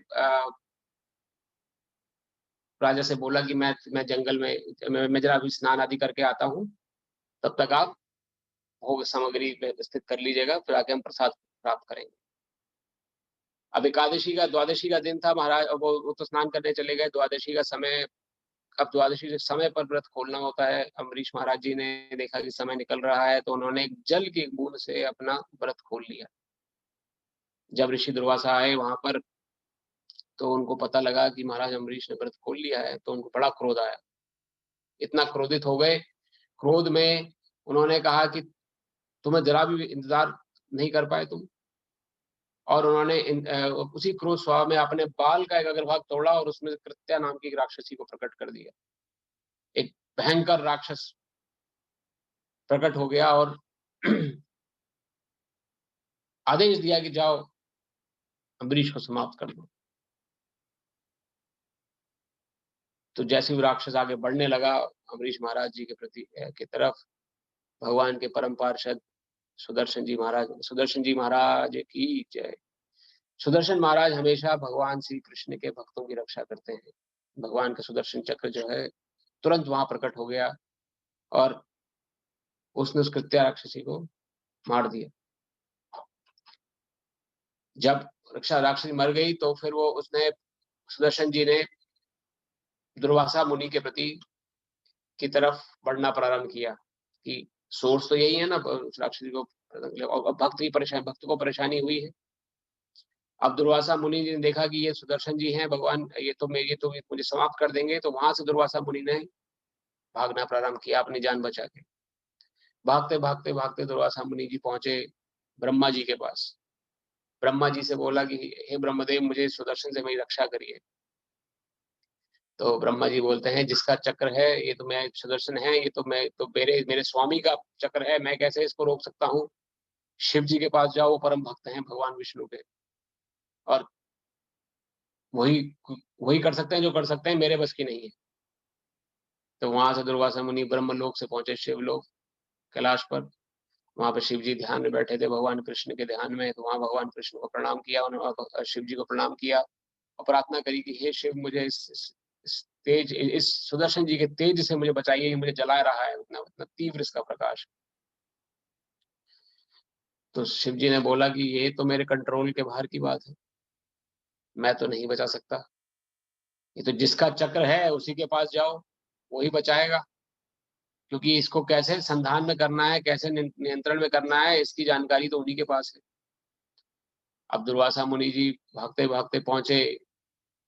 राजा से बोला कि मैं जंगल में मैं जरा अभी स्नान आदि करके आता हूँ, तब तक आप भोग सामग्री व्यवस्थित कर लीजिएगा, फिर आके हम प्रसाद प्राप्त करेंगे। अब एकादशी का द्वादशी का दिन था, महाराज वो तो स्नान करने चले गए। द्वादशी का समय, अब द्वादशी के समय पर व्रत खोलना होता है। अम्बरीश महाराज जी ने देखा कि समय निकल रहा है, तो उन्होंने जल की बूंद से अपना व्रत खोल लिया। जब ऋषि दुर्वासा आए वहां पर, तो उनको पता लगा कि महाराज अम्बरीश ने व्रत खोल लिया है, तो उनको बड़ा क्रोध आया, इतना क्रोधित हो गए। क्रोध में उन्होंने कहा कि तुम्हें जरा भी इंतजार नहीं कर पाए तुम, और उन्होंने उसी क्रोध स्वभाव में अपने बाल का एक अग्रभाग तोड़ा और उसमें कृत्या नाम की एक राक्षसी को प्रकट कर दिया। एक भयंकर राक्षस प्रकट हो गया और आदेश दिया कि जाओ अम्बरीश को समाप्त कर दो। तो जैसे ही राक्षस आगे बढ़ने लगा अम्बरीश महाराज जी के प्रति की तरफ, भगवान के परम पार्षद सुदर्शन जी महाराज की जय। सुदर्शन महाराज हमेशा भगवान श्री कृष्ण के भक्तों की रक्षा करते हैं। भगवान का सुदर्शन चक्र जो है तुरंत वहां प्रकट हो गया और उसने उस कृत्या राक्षसी को मार दिया। जब राक्षसी मर गई, तो फिर उसने सुदर्शन जी ने दुर्वासा मुनि के प्रति की तरफ बढ़ना प्रारंभ किया कि सोर्स तो यही है ना राक्षसी को, भक्त को परेशानी हुई है। अब दुर्वासा मुनि जी ने देखा कि ये सुदर्शन जी हैं भगवान, ये तो मुझे समाप्त कर देंगे। तो वहां से दुर्वासा मुनि ने भागना प्रारंभ किया अपनी जान बचा के। भागते भागते भागते दुर्वासा मुनि जी पहुंचे ब्रह्मा जी के पास। ब्रह्मा जी से बोला कि हे ब्रह्मदेव, मुझे सुदर्शन से मेरी रक्षा करिए। तो ब्रह्मा जी बोलते हैं, जिसका चक्र है ये तो मैं, सुदर्शन है ये तो मैं, तो मेरे स्वामी का चक्र है, मैं कैसे इसको रोक सकता हूँ। शिव जी के पास जाओ, वो परम भक्त हैं भगवान विष्णु के, और वही वही कर सकते हैं जो कर सकते हैं, मेरे बस की नहीं है। तो वहां से दुर्वासा मुनि ब्रह्मलोक से पहुंचे शिवलोक कैलाश पर। वहां पर शिव जी ध्यान में बैठे थे भगवान कृष्ण के ध्यान में। तो वहां भगवान कृष्ण को प्रणाम किया, उन्होंने शिव जी को प्रणाम किया और प्रार्थना करी कि हे शिव, मुझे इस सुदर्शन जी के तेज से मुझे बताइए, ये मुझे जला रहा है, उतना तीव्र इसका प्रकाश। तो शिव जी ने बोला कि ये तो मेरे कंट्रोल के बाहर की बात है, मैं तो नहीं बचा सकता। ये तो जिसका चक्र है उसी के पास जाओ, वही बचाएगा, क्योंकि इसको कैसे संधान में करना है, कैसे नियंत्रण में करना है, इसकी जानकारी तो उन्हीं के पास है। अब दुर्वासा मुनि जी भागते भागते पहुंचे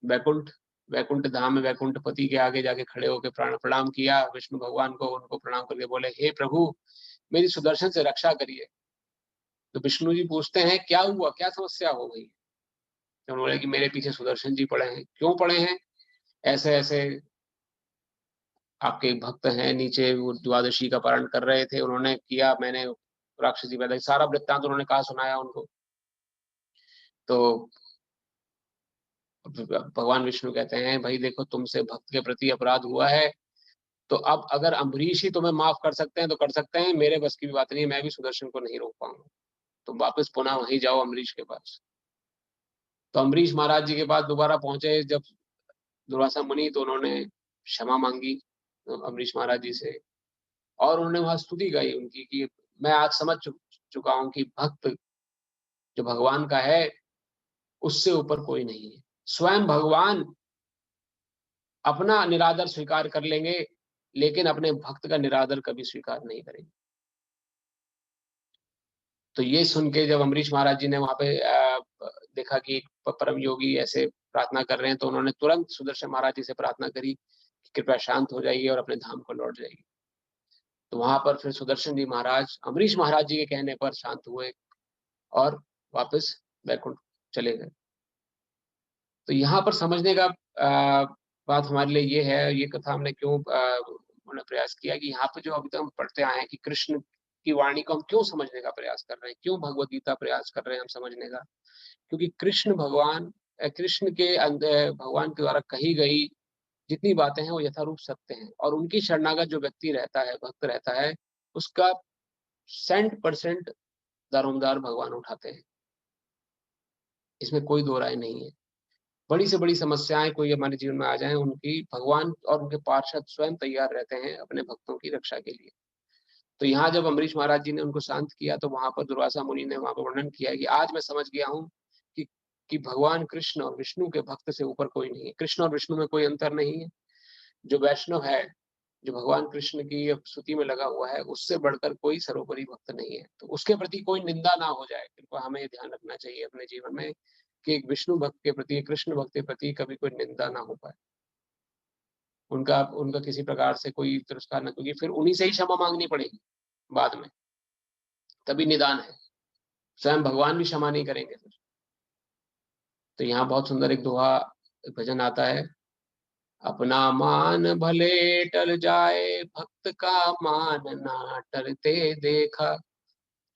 वैकुंठ वैकुंठ धाम में। वैकुंठ पति के आगे जाके खड़े होकर प्रणाम किया विष्णु भगवान को। उनको प्रणाम करके बोले, हे प्रभु, मेरी सुदर्शन से रक्षा करिए। तो विष्णु जी पूछते हैं, क्या हुआ, क्या समस्या हो गई। तो उन्होंने कि मेरे पीछे सुदर्शन जी पड़े हैं। क्यों पड़े हैं? ऐसे ऐसे आपके भक्त हैं नीचे, वो द्वादशी का पारण कर रहे थे, उन्होंने किया, मैंने राक्षसी पैदा, सारा वृत्तांत उन्होंने कहा सुनाया उनको। तो भगवान विष्णु कहते हैं, भाई देखो, तुमसे भक्त के प्रति अपराध हुआ है, तो अब अगर अम्बरीश ही तुम्हें माफ कर सकते हैं तो कर सकते हैं, मेरे बस की भी बात नहीं है, मैं भी सुदर्शन को नहीं रोक पाऊंगा। तुम वापस पुनः वहीं जाओ अम्बरीश के पास। तो अम्बरीश महाराज जी के पास दोबारा पहुंचे जब दुर्वासा मुनि, तो उन्होंने क्षमा मांगी अम्बरीश महाराज जी से, और उन्होंने वहां स्तुति गाई उनकी कि मैं आज समझ चुका हूं कि भक्त जो भगवान का है उससे ऊपर कोई नहीं है। स्वयं भगवान अपना निरादर स्वीकार कर लेंगे, लेकिन अपने भक्त का निरादर कभी स्वीकार नहीं करेंगे। तो ये सुन के जब अम्बरीश महाराज जी ने वहां पे देखा कि परम योगी ऐसे प्रार्थना कर रहे हैं, तो उन्होंने तुरंत सुदर्शन महाराज जी से प्रार्थना करी कि कृपया शांत हो जाइए और अपने धाम को लौट जाइए। तो वहां पर फिर सुदर्शन जी महाराज अम्बरीश महाराज जी के कहने पर शांत हुए और वापस बैकुंठ चले गए। तो यहाँ पर समझने का बात हमारे लिए ये है, ये कथा हमने क्यों प्रयास किया कि यहाँ पे जो अभी तक हम पढ़ते आए हैं कि कृष्ण की वाणी को हम क्यों समझने का प्रयास कर रहे हैं, क्यों भगवत गीता प्रयास कर रहे हैं हम समझने का, क्योंकि कृष्ण के अंदर भगवान के द्वारा कही गई जितनी बातें हैं वो यथारूप सत्य हैं, और उनकी शरणागत जो व्यक्ति रहता है, भक्त रहता है, उसका 100% दारोमदार भगवान उठाते हैं। इसमें कोई दो राय नहीं है। बड़ी से बड़ी समस्याएं कोई हमारे जीवन में आ जाएं, उनकी भगवान और उनके पार्षद स्वयं तैयार रहते हैं अपने भक्तों की रक्षा के लिए। तो यहाँ जब अम्बरीश महाराज जी ने उनको शांत किया, तो वहां पर दुर्वासा मुनि ने वहां पर वर्णन किया है कि आज मैं समझ गया हूँ कि भगवान कृष्ण और विष्णु के भक्त से ऊपर कोई नहीं है। कृष्ण और विष्णु में कोई अंतर नहीं है। जो वैष्णव है, जो भगवान कृष्ण की स्तुति में लगा हुआ है, उससे बढ़कर कोई सर्वोपरि भक्त नहीं है। तो उसके प्रति कोई निंदा ना हो जाए, इनको हमें ध्यान रखना चाहिए अपने जीवन में कि एक विष्णु भक्त के प्रति, कृष्ण भक्त के प्रति कभी कोई निंदा ना हो पाए, उनका उनका किसी प्रकार से कोई तिरस्कार ना, क्योंकि फिर उन्हीं से ही क्षमा मांगनी पड़ेगी बाद में, तभी निदान है। स्वयं भगवान भी क्षमा नहीं करेंगे फिर। तो यहाँ बहुत सुंदर एक दोहा, भजन आता है, अपना मान भले टल जाए, भक्त का मान ना टलते देखा।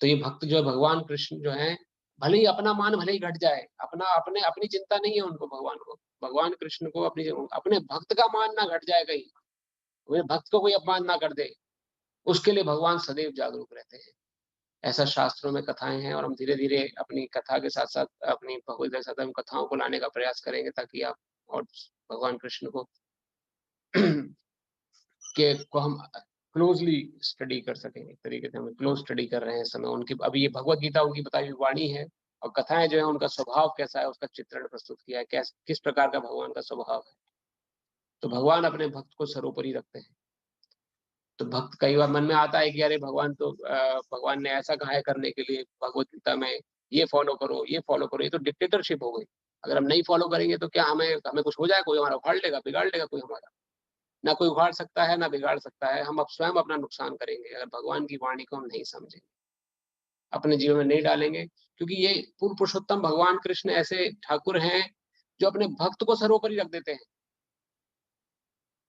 तो ये भक्त जो है, भगवान कृष्ण जो है, भले ही अपना मान भले ही घट जाए, अपनी चिंता नहीं है उनको, भगवान कृष्ण को अपने भक्त का मान ना घट जाए, कहीं वे भक्त को कोई अपमान ना कर दे, उसके लिए भगवान सदैव जागरूक रहते हैं। ऐसा शास्त्रों में कथाएं हैं, और हम धीरे धीरे अपनी कथा के साथ साथ, अपनी भगवत के साथ हम कथाओं को लाने का प्रयास करेंगे, ताकि आप और भगवान कृष्ण को हम क्लोजली स्टडी कर सकेंगे। एक तरीके से हम क्लोज स्टडी कर रहे हैं इस समय उनकी, अभी ये भगवत गीता उनकी बताई हुई वाणी है, और कथाएं जो है उनका स्वभाव कैसा है उसका चित्रण प्रस्तुत किया है, किस प्रकार का भगवान का स्वभाव है। तो भगवान अपने भक्त को सर्वोपरि रखते हैं। तो भक्त कई बार मन में आता है कि अरे भगवान ने ऐसा कहा है करने के लिए भगवत गीता में, ये फॉलो करो, ये फॉलो करो। ये तो डिक्टेटरशिप हो गई। अगर हम नहीं फॉलो करेंगे तो क्या हमें कुछ हो जाए, कोई हमारा उखाड़ लेगा, बिगाड़ लेगा कोई हमारा? ना कोई उखाड़ सकता है, ना बिगाड़ सकता है। हम अब स्वयं अपना नुकसान करेंगे अगर भगवान की वाणी को हम नहीं समझेंगे, अपने जीवन में नहीं डालेंगे। क्योंकि ये पूर्ण पुरुषोत्तम भगवान कृष्ण ऐसे ठाकुर हैं जो अपने भक्त को सर्वोपरि रख देते हैं।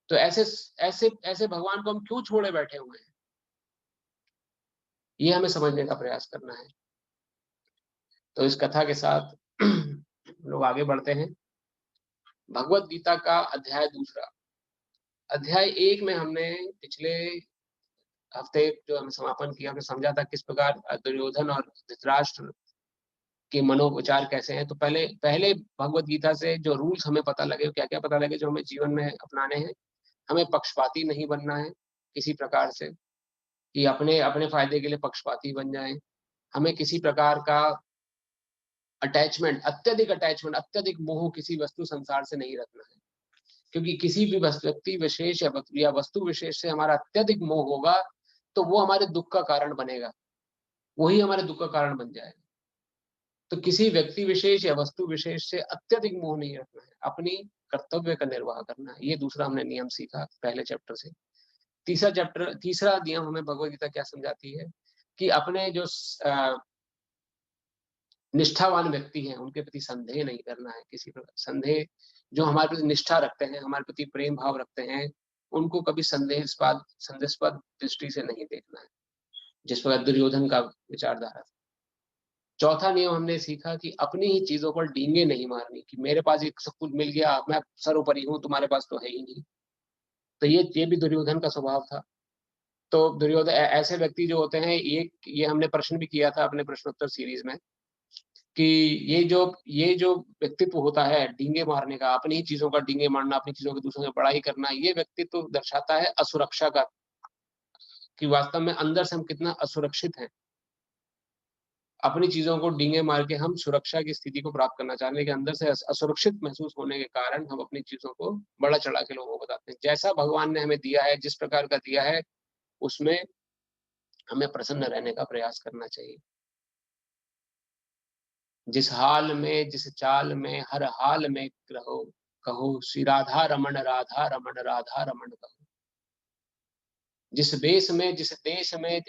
तो ऐसे ऐसे ऐसे भगवान को हम क्यों छोड़े बैठे हुए हैं, ये हमें समझने का प्रयास करना है। तो इस कथा के साथ लोग आगे बढ़ते हैं। भगवत गीता का अध्याय 2, अध्याय 1 में हमने पिछले हफ्ते जो हमने समापन किया, हमने समझा था किस प्रकार दुर्योधन और धृतराष्ट्र के मनोविचार कैसे हैं। तो पहले भगवत गीता से जो रूल्स हमें पता लगे, क्या क्या पता लगे जो हमें जीवन में अपनाने हैं। हमें पक्षपाती नहीं बनना है किसी प्रकार से, कि अपने अपने फायदे के लिए पक्षपाती बन जाएं। हमें किसी प्रकार का अत्यधिक अत्यधिक मोह किसी वस्तु संसार से नहीं रखना है, क्योंकि किसी भी व्यक्ति विशेष या वस्तु विशेष से हमारा अत्यधिक मोह होगा तो वो हमारे दुख का कारण बनेगा, वही हमारे दुख का कारण बन जाएगा। तो किसी व्यक्ति विशेष या वस्तु विशेष से अत्यधिक मोह नहीं रखना है, अपनी कर्तव्य का निर्वाह करना है। ये दूसरा हमने नियम सीखा पहले चैप्टर से। तीसरा नियम हमें भगवद गीता क्या समझाती है कि अपने जो निष्ठावान व्यक्ति हैं उनके प्रति संदेह नहीं करना है किसी प्रकार। संदेह, जो हमारे प्रति निष्ठा रखते हैं, हमारे प्रति प्रेम भाव रखते हैं, उनको कभी संदेहास्पद दृष्टि से नहीं देखना है, जिस प्रकार दुर्योधन का विचारधारा। चौथा नियम हमने सीखा कि अपनी ही चीजों पर डींगे नहीं मारनी, कि मेरे पास एक सब कुछ मिल गया, मैं सर्वोपरि हूँ, तुम्हारे पास तो है ही नहीं। तो ये भी दुर्योधन का स्वभाव था। तो दुर्योधन ऐसे व्यक्ति जो होते हैं, ये हमने प्रश्न भी किया था अपने प्रश्नोत्तर सीरीज में, कि ये जो व्यक्तित्व होता है डींगे मारने का, अपनी ही चीजों का डींगे मारना, अपनी चीजों की दूसरों की बड़ाई करना, ये व्यक्तित्व दर्शाता है असुरक्षा का, कि वास्तव में अंदर से हम कितना असुरक्षित हैं। अपनी चीजों को डींगे मार के हम सुरक्षा की स्थिति को प्राप्त करना चाहते हैं, लेकिन अंदर से असुरक्षित महसूस होने के कारण हम अपनी चीजों को बड़ा चढ़ा के लोगों को बताते हैं। जैसा भगवान ने हमें दिया है, जिस प्रकार का दिया है, उसमें हमें प्रसन्न रहने का प्रयास करना चाहिए। जिस हाल में, जिस चाल में, हर हाल में रहो, कहो श्री राधा रमन राधा रमन राधा रमन कहो। जिस देश में, जिस देश में,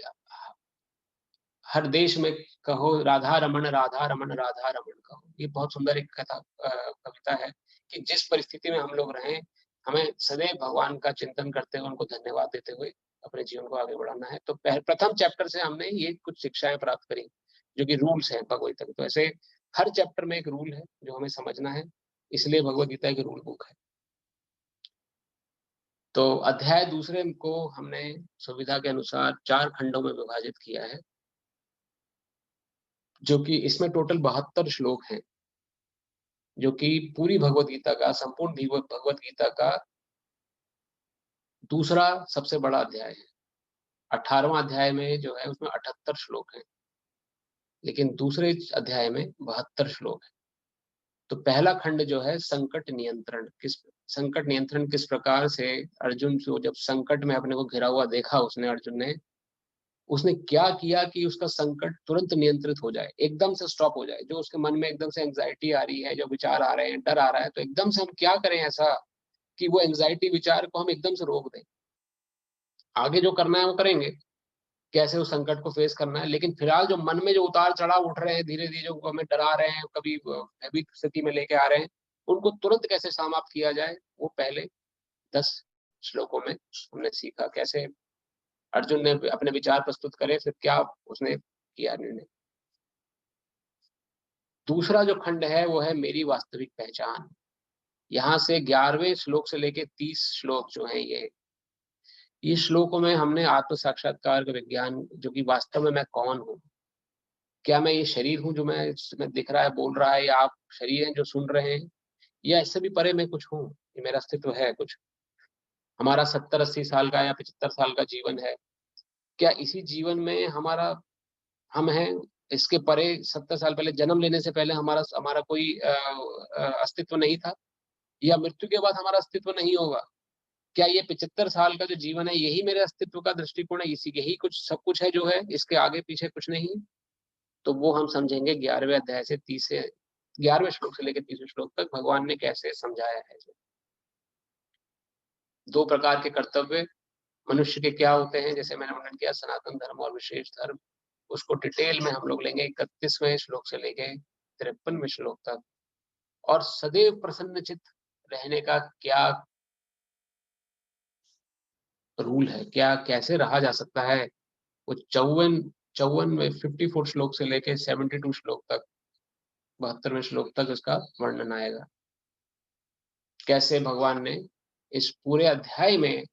हर देश में कहो राधा रमन राधा रमन राधा रमन कहो। ये बहुत सुंदर एक कविता है कि जिस परिस्थिति में हम लोग रहें, हमें सदैव भगवान का चिंतन करते हुए, उनको धन्यवाद देते हुए अपने जीवन को आगे बढ़ाना है। तो प्रथम चैप्टर से हमने ये कुछ शिक्षाएं प्राप्त करी जो कि रूल्स हैं भगवद गीता के। तो ऐसे हर चैप्टर में एक रूल है जो हमें समझना है, इसलिए भगवद गीता एक रूल बुक है। तो अध्याय दूसरे को हमने सुविधा के अनुसार 4 खंडों में विभाजित किया है, जो कि इसमें टोटल 72 श्लोक हैं, जो कि पूरी भगवद गीता का, संपूर्ण भगवद गीता का दूसरा सबसे बड़ा अध्याय है। 18वां अध्याय में जो है उसमें 78 श्लोक हैं, लेकिन दूसरे अध्याय में 72 श्लोक है। तो पहला खंड जो है संकट नियंत्रण, किस प्रकार से अर्जुन को जब संकट में अपने को घिरा हुआ देखा उसने क्या किया कि उसका संकट तुरंत नियंत्रित हो जाए, एकदम से स्टॉप हो जाए। जो उसके मन में एकदम से एंजाइटी आ रही है, जो विचार आ रहे हैं, डर आ रहा है, तो एकदम से हम क्या करें ऐसा कि वो एंजाइटी विचार को हम एकदम से रोक दें। आगे जो करना है वो करेंगे, कैसे उस संकट को फेस करना है, लेकिन फिलहाल जो मन में जो उतार चढ़ाव उठ रहे हैं, धीरे धीरे जो हमें डरा रहे हैं, कभी भयभीत स्थिति में लेके आ रहे हैं, उनको तुरंत कैसे समाप्त किया जाए, वो पहले 10 श्लोकों में हमने सीखा। कैसे अर्जुन ने अपने विचार प्रस्तुत करे, फिर क्या उसने किया निर्णय। दूसरा जो खंड है वो है मेरी वास्तविक पहचान। यहाँ से 11वें श्लोक से लेके 30 श्लोक जो है ये श्लोकों में हमने आत्म साक्षात्कार का विज्ञान, जो कि वास्तव में मैं कौन हूँ, क्या मैं ये शरीर हूँ जो मैं दिख रहा है, बोल रहा है, या आप शरीर हैं जो सुन रहे हैं, या इससे भी परे मैं कुछ हूँ, ये मेरा अस्तित्व है कुछ। हमारा 70-80 साल का या 75 साल का जीवन है, क्या इसी जीवन में हम हैं, इसके परे 70 साल पहले, जन्म लेने से पहले हमारा कोई अस्तित्व नहीं था, या मृत्यु के बाद हमारा अस्तित्व नहीं होगा? क्या ये 75 साल का जो जीवन है यही मेरे अस्तित्व का दृष्टिकोण है, इसी यही कुछ सब कुछ है जो है, इसके आगे पीछे कुछ नहीं? तो वो हम समझेंगे 11वें अध्याय से 11वें श्लोक से लेकर 30वें श्लोक तक भगवान ने कैसे समझाया है। 2 प्रकार के कर्तव्य मनुष्य के क्या होते हैं, जैसे मैंने वर्णन किया, सनातन धर्म और विशेष धर्म, उसको डिटेल में हम लोग लेंगे 31वें श्लोक से लेके 53वें श्लोक तक। और सदैव प्रसन्नचित रहने का क्या रूल है, क्या कैसे रहा जा सकता है, वो 54 में 54 श्लोक से लेके 72 श्लोक तक, 72वें श्लोक तक इसका वर्णन आएगा। कैसे भगवान ने इस पूरे अध्याय में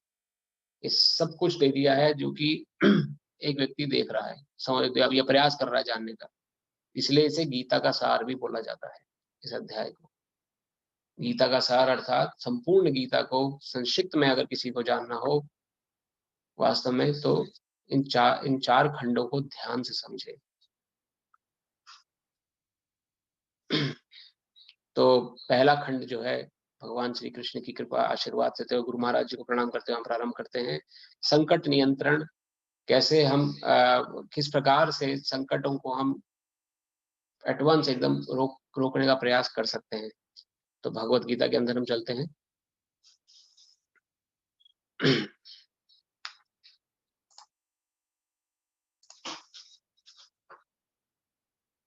इस सब कुछ दे दिया है जो कि एक व्यक्ति देख रहा है, समझ, अब ये प्रयास कर रहा है जानने का। इसलिए इसे गीता का सार भी बोला जाता है, इस अध्याय को। गीता का सार अर्थात संपूर्ण गीता को संक्षिप्त में अगर किसी को जानना हो वास्तव में, तो इन चार खंडों को ध्यान से समझे। तो पहला खंड जो है, भगवान श्री कृष्ण की कृपा आशीर्वाद से, तो गुरु महाराज जी को प्रणाम करते हुए हम प्रारंभ करते हैं। संकट नियंत्रण, कैसे हम किस प्रकार से संकटों को हम एडवांस एकदम रोकने का प्रयास कर सकते हैं। तो भगवत गीता के अंदर हम चलते हैं।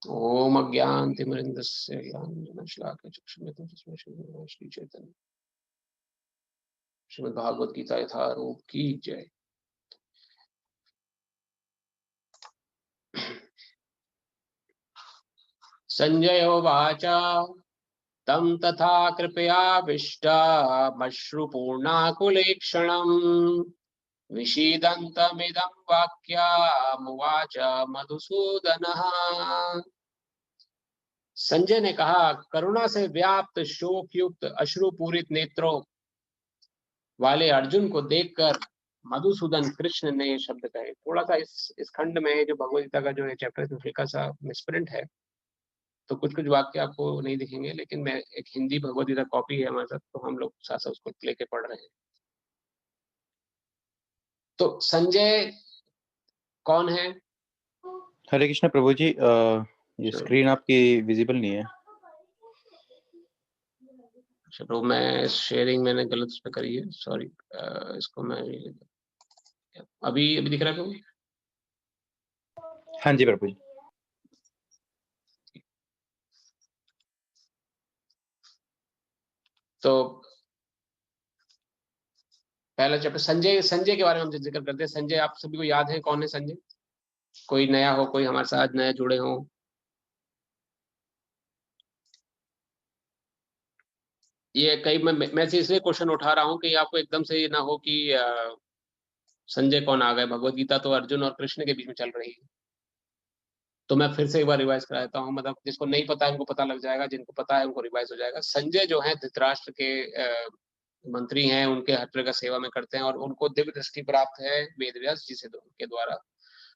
ओम अज्ञानतिमिरन्धस्य ज्ञानाञ्जनशलाकया चक्षुर्मिलितं तस्मै श्री चैतन्य श्रीमद् भागवत गीता यथारूप की जय। संजय उवाच तं तथा कृपयाविष्टमश्रुपूर्णाकुलेक्षणम् विषीदन्तमिदं वाक्यमुवाच मधुसूदनः। संजय ने कहा, करुणा से व्याप्त शोक युक्त अश्रुपूरित नेत्रों वाले अर्जुन को देखकर मधुसूदन कृष्ण ने ये शब्द कहे। थोड़ा सा इस खंड में जो भगवद गीता का जो है चैप्टर है हल्का सा मिसप्रिंट है, तो कुछ कुछ वाक्य आपको नहीं दिखेंगे, लेकिन मैं एक हिंदी भगवद गीता कॉपी है हमारे साथ, तो हम लोग साथ साथ उसको लेके पढ़ रहे हैं। तो संजय कौन है? हरे कृष्ण प्रभु जी, ये स्क्रीन आपकी विजिबल नहीं है। चलो, मैं शेयरिंग मैंने गलत उस पे करी है, सॉरी। इसको मैं अभी दिख रहा है? हाँ जी प्रभु जी। तो पहला चैप्टर संजय के बारे में हम जिक्र करते हैं। संजय आप सभी को याद है कौन है संजय? कोई नया हो, कोई हमारे साथ नया जुड़े हो? ये कई मैं से इसलिए क्वेश्चन उठा रहा हूँ कि आपको एकदम से ये ना हो कि संजय कौन आ गए। भगवत गीता तो अर्जुन और कृष्ण के बीच में चल रही है, तो मैं फिर से एक बार रिवाइज करा देता हूँ। मतलब जिसको नहीं पता है उनको पता लग जाएगा, जिनको पता है उनको रिवाइज हो जाएगा। संजय जो है धृतराष्ट्र के मंत्री हैं, उनके हर तरह का सेवा में करते हैं, और उनको दिव्य दृष्टि प्राप्त है वेदव्यास जी से के द्वारा।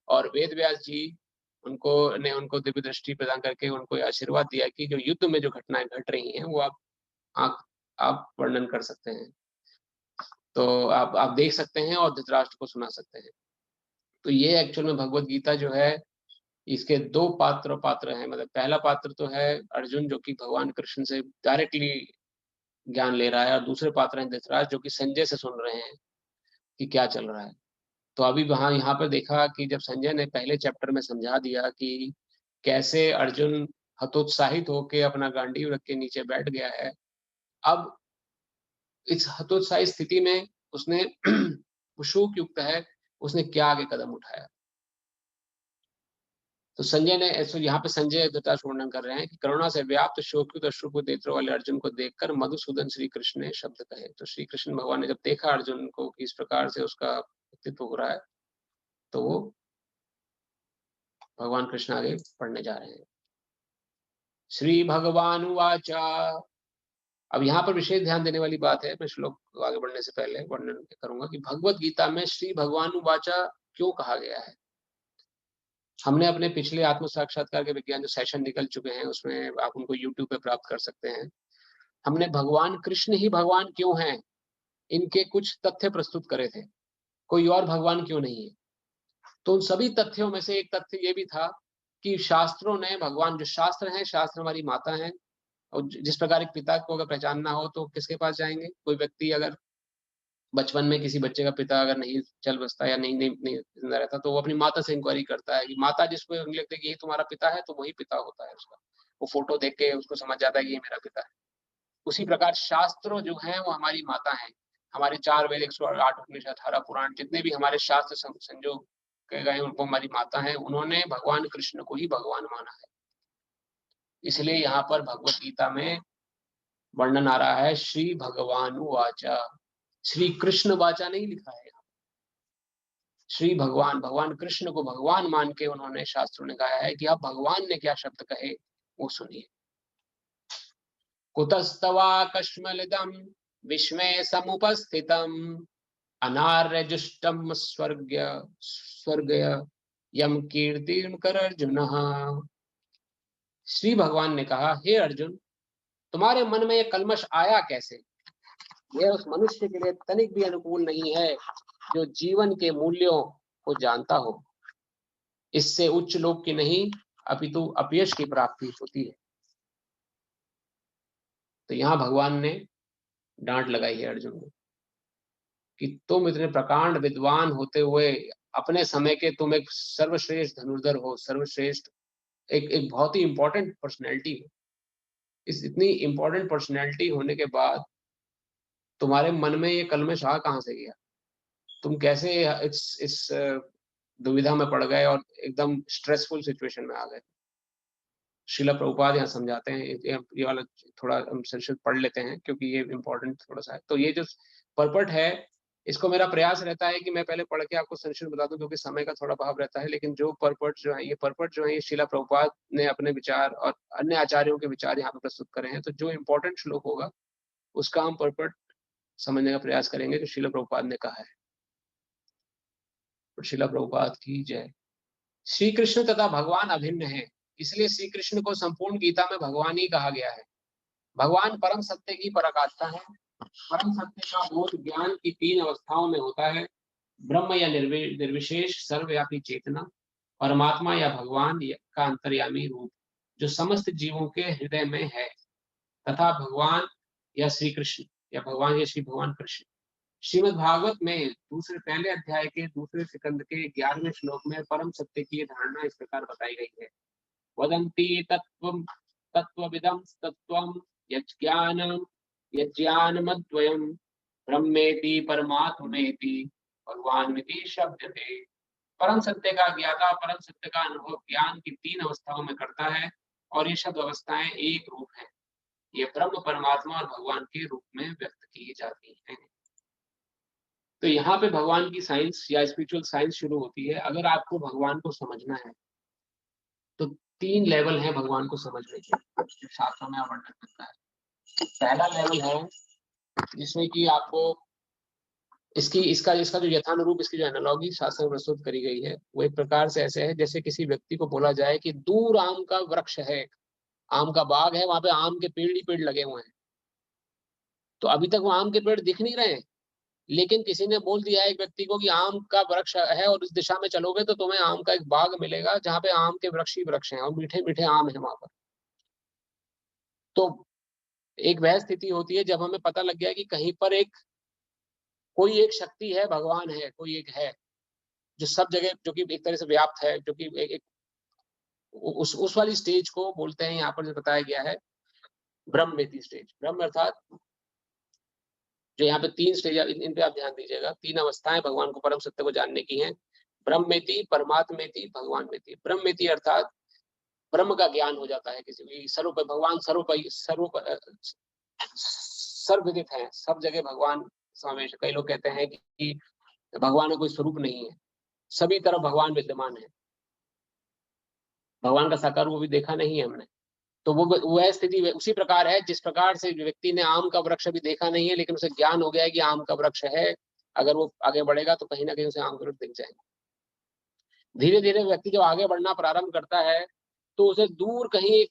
और वेदव्यास जी उनको दिव्य दृष्टि प्रदान करके उनको आशीर्वाद दिया कि जो युद्ध में जो घटनाएं घट रही हैं वो आप वर्णन कर सकते हैं, तो आप देख सकते हैं और धृतराष्ट्र को सुना सकते हैं। तो ये एक्चुअल में भगवत गीता जो है, इसके दो पात्र हैं। मतलब पहला पात्र तो है अर्जुन, जो कि भगवान कृष्ण से डायरेक्टली ज्ञान ले रहा है, और दूसरे पात्र हैं धृतराष्ट्र, जो कि संजय से सुन रहे हैं कि क्या चल रहा है। तो अभी यहाँ पर देखा कि जब संजय ने पहले चैप्टर में समझा दिया कि कैसे अर्जुन हतोत्साहित होकर अपना गांडीव रख के नीचे बैठ गया है, अब इस हतोत्साहित स्थिति में उसने शोक युक्त है, उसने क्या आगे कदम उठाया। तो संजय ने यहाँ पे संजय धृतराष्ट्र वर्णन कर रहे हैं कि करुणा से व्याप्त शोकयुक्त अश्रु को नेत्रों वाले अर्जुन को देखकर मधुसूदन श्री कृष्ण ने शब्द कहे। तो श्री कृष्ण भगवान ने जब देखा अर्जुन को कि इस प्रकार से उसका व्यक्तित्व हो रहा है, तो वो भगवान कृष्ण आगे पढ़ने जा रहे हैं। श्री भगवान वाचा। अब यहाँ पर विशेष ध्यान देने वाली बात है, मैं श्लोक आगे बढ़ने से पहले वर्णन करूंगा कि भगवत गीता में श्री भगवान वाचा क्यों कहा गया है। हमने अपने पिछले आत्म साक्षात्कार के विज्ञान जो सेशन निकल चुके हैं, उसमें आप उनको YouTube पे प्राप्त कर सकते हैं। हमने भगवान कृष्ण ही भगवान क्यों हैं, इनके कुछ तथ्य प्रस्तुत करे थे। कोई और भगवान क्यों नहीं है। तो उन सभी तथ्यों में से एक तथ्य ये भी था कि शास्त्रों ने भगवान, जो शास्त्र हैं, शास्त्र हमारी माता हैं, और जिस प्रकार एक पिता को अगर पहचानना हो तो किसके पास जाएंगे। कोई व्यक्ति अगर बचपन में किसी बच्चे का पिता अगर नहीं चल बसता या नहीं जिंदा रहता, तो वो अपनी माता से इंक्वायरी करता है कि माता जिसको उंगली लगती है कि ये तुम्हारा पिता है, तो वही पिता होता है उसका। वो फोटो देख के उसको समझ जाता है कि ये मेरा पिता है। उसी प्रकार शास्त्र जो है वो हमारी माता है। हमारे 4 वेद, 108 उपनिषद, 18 पुराण, जितने भी हमारे शास्त्र संजो गए उनको हमारी माता है। उन्होंने भगवान कृष्ण को ही भगवान माना है। इसलिए यहाँ पर भगवत गीता में वर्णन आ रहा है श्री भगवान वाचा। श्री कृष्ण वाचा नहीं लिखा है, श्री भगवान, भगवान कृष्ण को भगवान मान के उन्होंने शास्त्रों ने कहा है कि आप भगवान ने क्या शब्द कहे वो सुनिए। कुतस्तवा कश्मलिदम विस्मय समुपस्थितम अनार्यजुष्टम स्वर्ग यम कीर्तिम कर अर्जुन। श्री भगवान ने कहा, हे अर्जुन, तुम्हारे मन में यह कलमश आया कैसे। यह उस मनुष्य के लिए तनिक भी अनुकूल नहीं है जो जीवन के मूल्यों को जानता हो। इससे उच्च लोक की नहीं अपितु अपयश की प्राप्ति होती है। तो यहाँ भगवान ने डांट लगाई है अर्जुन को कि तुम इतने प्रकांड विद्वान होते हुए अपने समय के तुम एक सर्वश्रेष्ठ धनुर्धर हो, सर्वश्रेष्ठ एक बहुत ही इंपॉर्टेंट पर्सनैलिटी हो। इस इतनी इंपॉर्टेंट पर्सनैलिटी होने के बाद तुम्हारे मन में ये कलमश आ कहां से गया। तुम कैसे इस दुविधा में पड़ गए और एकदम स्ट्रेसफुल सिचुएशन में आ गए। श्रीला प्रभुपाद यहाँ समझाते हैं, ये वाला थोड़ा हम संक्षिप्त पढ़ लेते हैं क्योंकि ये इम्पोर्टेंट थोड़ा सा है। तो ये जो पर्पट है, इसको मेरा प्रयास रहता है कि मैं पहले पढ़ के आपको संक्षिप्त बता दूं क्योंकि समय का थोड़ा भाव रहता है। लेकिन जो पर्पट जो है, ये श्रीला प्रभुपाद ने अपने विचार और अन्य आचार्यों के विचार यहाँ पे प्रस्तुत करे हैं। तो जो इम्पोर्टेंट श्लोक होगा उसका हम पर्पट समझने का प्रयास करेंगे जो श्रीला प्रभुपाद ने कहा है। श्रील प्रभुपाद की जय। श्री कृष्ण तथा भगवान अभिन्न है, इसलिए श्री कृष्ण को संपूर्ण गीता में भगवान ही कहा गया है। भगवान परम सत्य की पराकाष्ठा है। परम सत्य का बोध ज्ञान की 3 अवस्थाओं में होता है, ब्रह्म या निर्विशेष सर्वव्यापी चेतना, परमात्मा या भगवान का अंतर्यामी रूप जो समस्त जीवों के हृदय में है, तथा भगवान या श्री कृष्ण या भगवान या श्री भगवान कृष्ण। श्रीमद् भागवत में पहले अध्याय के दूसरे स्कंद के 11वें श्लोक में परम सत्य की धारणा इस प्रकार बताई गई है। वदन्ति तत्त्वविदं तत्त्वं यज्ञानमद्वयं ब्रह्मेति परमात्मेति भगवान्मिति शब्दते। परम सत्य का ज्ञाता परम सत्य का अनुभव ज्ञान की 3 अवस्थाओं में करता है, और ये शब्द अवस्थाएं एक रूप है। ये ब्रह्म, परमात्मा और भगवान के रूप में व्यक्त की जाती हैं। तो यहाँ पे भगवान की साइंस या स्पिरिचुअल साइंस शुरू होती है। अगर आपको भगवान को समझना है तो 3 लेवल है भगवान को समझने के, शास्त्रों में वर्णन करता है। पहला लेवल है जिसमें कि आपको इसका जो यथानुरूप इसकी जो एनालॉजी शास्त्र में प्रस्तुत करी गई है वो एक प्रकार से ऐसे है जैसे किसी व्यक्ति को बोला जाए कि दूर आम का वृक्ष है, आम का बाग है, वहां पे आम के पेड़ ही पेड़ लगे हुए हैं। तो अभी तक वो आम के पेड़ दिख नहीं रहे हैं, लेकिन किसी ने बोल दिया है एक व्यक्ति को कि आम का वृक्ष है और इस दिशा में चलोगे तो तुम्हें आम का एक बाग मिलेगा जहां पे आम के वृक्ष ही वृक्ष हैं और मीठे मीठे आम है वहां पर। तो एक वह स्थिति होती है जब हमें पता लग गया कि कहीं पर कोई एक शक्ति है, भगवान है, कोई एक है जो सब जगह, जो कि एक तरह से व्याप्त है, जो कि एक उस वाली स्टेज को बोलते हैं यहाँ पर जो बताया गया है ब्रह्मेति स्टेज। ब्रह्म अर्थात जो यहाँ पे 3 स्टेज, इन पे आप ध्यान दीजिएगा। 3 अवस्थाएं भगवान को परम सत्य को जानने की हैं। ब्रह्मेति, परमात्मेति, भगवानमेति। ब्रह्मेति अर्थात ब्रह्म का ज्ञान हो जाता है किसी भी स्वरूप, भगवान सर्वविदित है, सब जगह भगवान समावेश। कई लोग कहते हैं कि भगवान का कोई स्वरूप नहीं है, सभी तरफ भगवान विद्यमान है, भगवान का साकार वो भी देखा नहीं है हमने। तो वो वह स्थिति उसी प्रकार है जिस प्रकार से व्यक्ति ने आम का वृक्ष भी देखा नहीं है, लेकिन उसे ज्ञान हो गया है कि आम का वृक्ष है, अगर वो आगे बढ़ेगा तो कहीं ना कहीं उसे आम के वृक्ष दिख जाएंगे। धीरे धीरे व्यक्ति जब आगे बढ़ना प्रारंभ करता है तो उसे दूर कहीं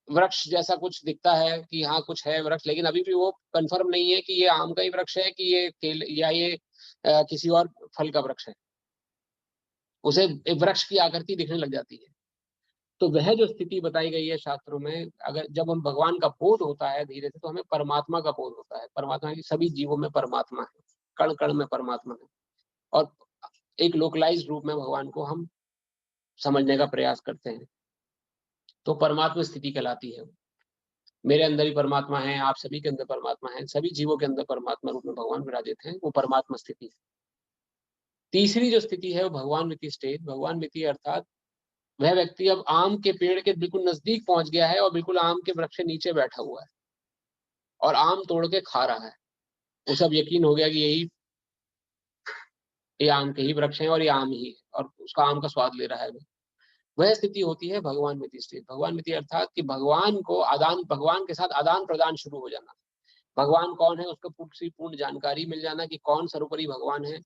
वृक्ष जैसा कुछ दिखता है कि हाँ कुछ है वृक्ष, लेकिन अभी भी वो कंफर्म नहीं है कि ये आम का ही वृक्ष है कि ये केले या ये किसी और फल का वृक्ष है। उसे एक वृक्ष की आकृति दिखने लग जाती है। तो वह जो स्थिति बताई गई है शास्त्रों में, अगर जब हम भगवान का बोध होता है धीरे से, तो हमें परमात्मा का बोध होता है। परमात्मा की सभी जीवों में परमात्मा है, कण कण में परमात्मा है, और एक लोकलाइज्ड रूप में भगवान को हम समझने का प्रयास करते हैं। तो परमात्मा स्थिति कहलाती है। मेरे अंदर ही परमात्मा है, आप सभी के अंदर परमात्मा है, सभी जीवों के अंदर परमात्मा रूप में भगवान विराजित हैं, वो परमात्मा स्थिति है। तीसरी जो स्थिति है वो भगवान मिति स्टेज। भगवान मिति अर्थात वह व्यक्ति अब आम के पेड़ के बिल्कुल नजदीक पहुंच गया है और बिल्कुल आम के वृक्ष के नीचे बैठा हुआ है और आम तोड़ के खा रहा है। उसे अब यकीन हो गया कि ये आम के ही वृक्ष हैं और ये आम ही है, और उसका आम का स्वाद ले रहा है। वह स्थिति होती है भगवान मिति स्थिति। भगवान मिति अर्थात कि भगवान के साथ आदान प्रदान शुरू हो जाना। भगवान कौन है उसको पूर्ण जानकारी मिल जाना कि कौन सर्वोपरि भगवान है,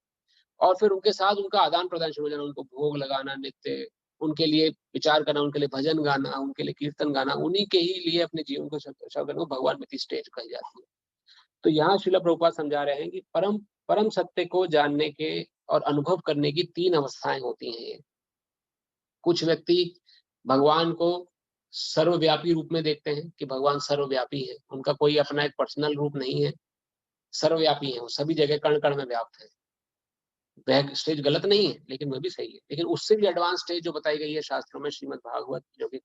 और फिर उनके साथ उनका आदान प्रदान शुरू हो जाना। उनको भोग लगाना, नित्य उनके लिए विचार करना, उनके लिए भजन गाना, उनके लिए कीर्तन गाना, उन्हीं के ही लिए अपने जीवन को सर्व करना भगवान मिति स्टेज कही जाती है। तो यहाँ श्रील प्रभुपाद समझा रहे हैं कि परम सत्य को जानने के और अनुभव करने की 3 अवस्थाएं होती हैं। ये कुछ व्यक्ति भगवान को सर्वव्यापी रूप में देखते हैं कि भगवान सर्वव्यापी है, उनका कोई अपना एक पर्सनल रूप नहीं है, सर्वव्यापी है, वो सभी जगह कण कण में व्याप्त है। वह स्टेज गलत नहीं है, लेकिन वह भी सही है। लेकिन उससे भी एडवांस स्टेज जो बताई गई है शास्त्रों में, श्रीमद् भागवत जो कि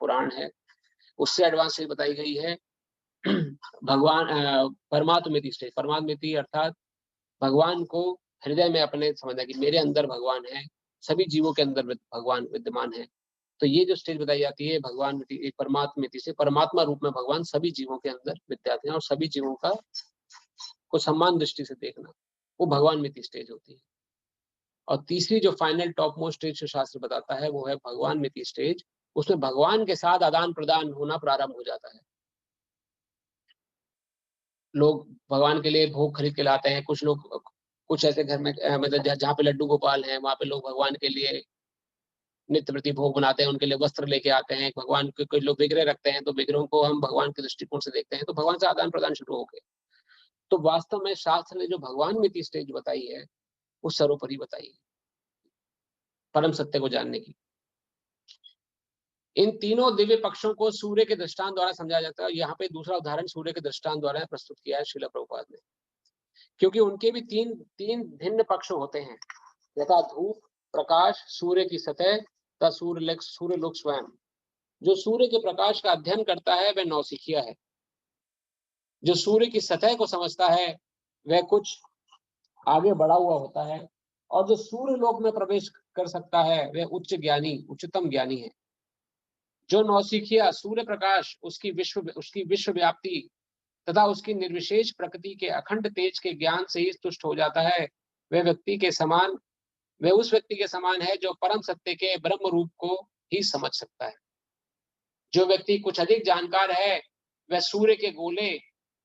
पुराण है, उससे एडवांस स्टेज बताई गई है भगवान परमात्मेति स्टेज। परमात्मेति अर्थात भगवान को हृदय में अपने समझना कि मेरे अंदर भगवान है, सभी जीवों के अंदर भगवान विद्यमान है। तो ये जो स्टेज बताई जाती है भगवान परमात्मेति से, परमात्मा रूप में भगवान सभी जीवों के अंदर विद्यार्थी हैं और सभी जीवों का को सम्मान दृष्टि से देखना, वो भगवान मिति स्टेज होती है। और तीसरी जो फाइनल टॉप मोस्ट स्टेज जो शास्त्र बताता है वो है भगवान मिति स्टेज। उसमें भगवान के साथ आदान प्रदान होना प्रारंभ हो जाता है। लोग भगवान के लिए भोग खरीद के लाते हैं, कुछ लोग कुछ ऐसे घर में मतलब जहाँ पे लड्डू गोपाल हैं वहां पे लोग भगवान के लिए नित्य प्रति भोग बनाते हैं, उनके लिए वस्त्र लेके आते हैं, भगवान के कुछ लोग विग्रह रखते हैं, तो विग्रहों को हम भगवान के दृष्टिकोण से देखते हैं, तो भगवान से आदान प्रदान शुरू हो गए। तो वास्तव में शास्त्र ने जो भगवान मिति स्टेज बताई है वो सर्वोपरि बताई है परम सत्य को जानने की। इन तीनों दिव्य पक्षों को सूर्य के दृष्टांत द्वारा समझा जाता है। यहाँ पे दूसरा उदाहरण सूर्य के दृष्टांत द्वारा प्रस्तुत किया है श्रील प्रभुपाद ने, क्योंकि उनके भी तीन तीन भिन्न पक्ष होते हैं, यथा धूप, प्रकाश, सूर्य की सतह तथा सूर्य लोक स्वयं। जो सूर्य के प्रकाश का अध्ययन करता है वह नौसिखिया है, जो सूर्य की सतह को समझता है वह कुछ आगे बढ़ा हुआ होता है, और जो सूर्य लोक में प्रवेश कर सकता है वह उच्च ज्ञानी, उच्चतम ज्ञानी है। जो नौसिखिया सूर्य प्रकाश, उसकी विश्व व्याप्ति तथा उसकी निर्विशेष प्रकृति के अखंड तेज के ज्ञान से ही तुष्ट हो जाता है, वह उस व्यक्ति के समान है जो परम सत्य के ब्रह्म रूप को ही समझ सकता है। जो व्यक्ति कुछ अधिक जानकार है वह सूर्य के गोले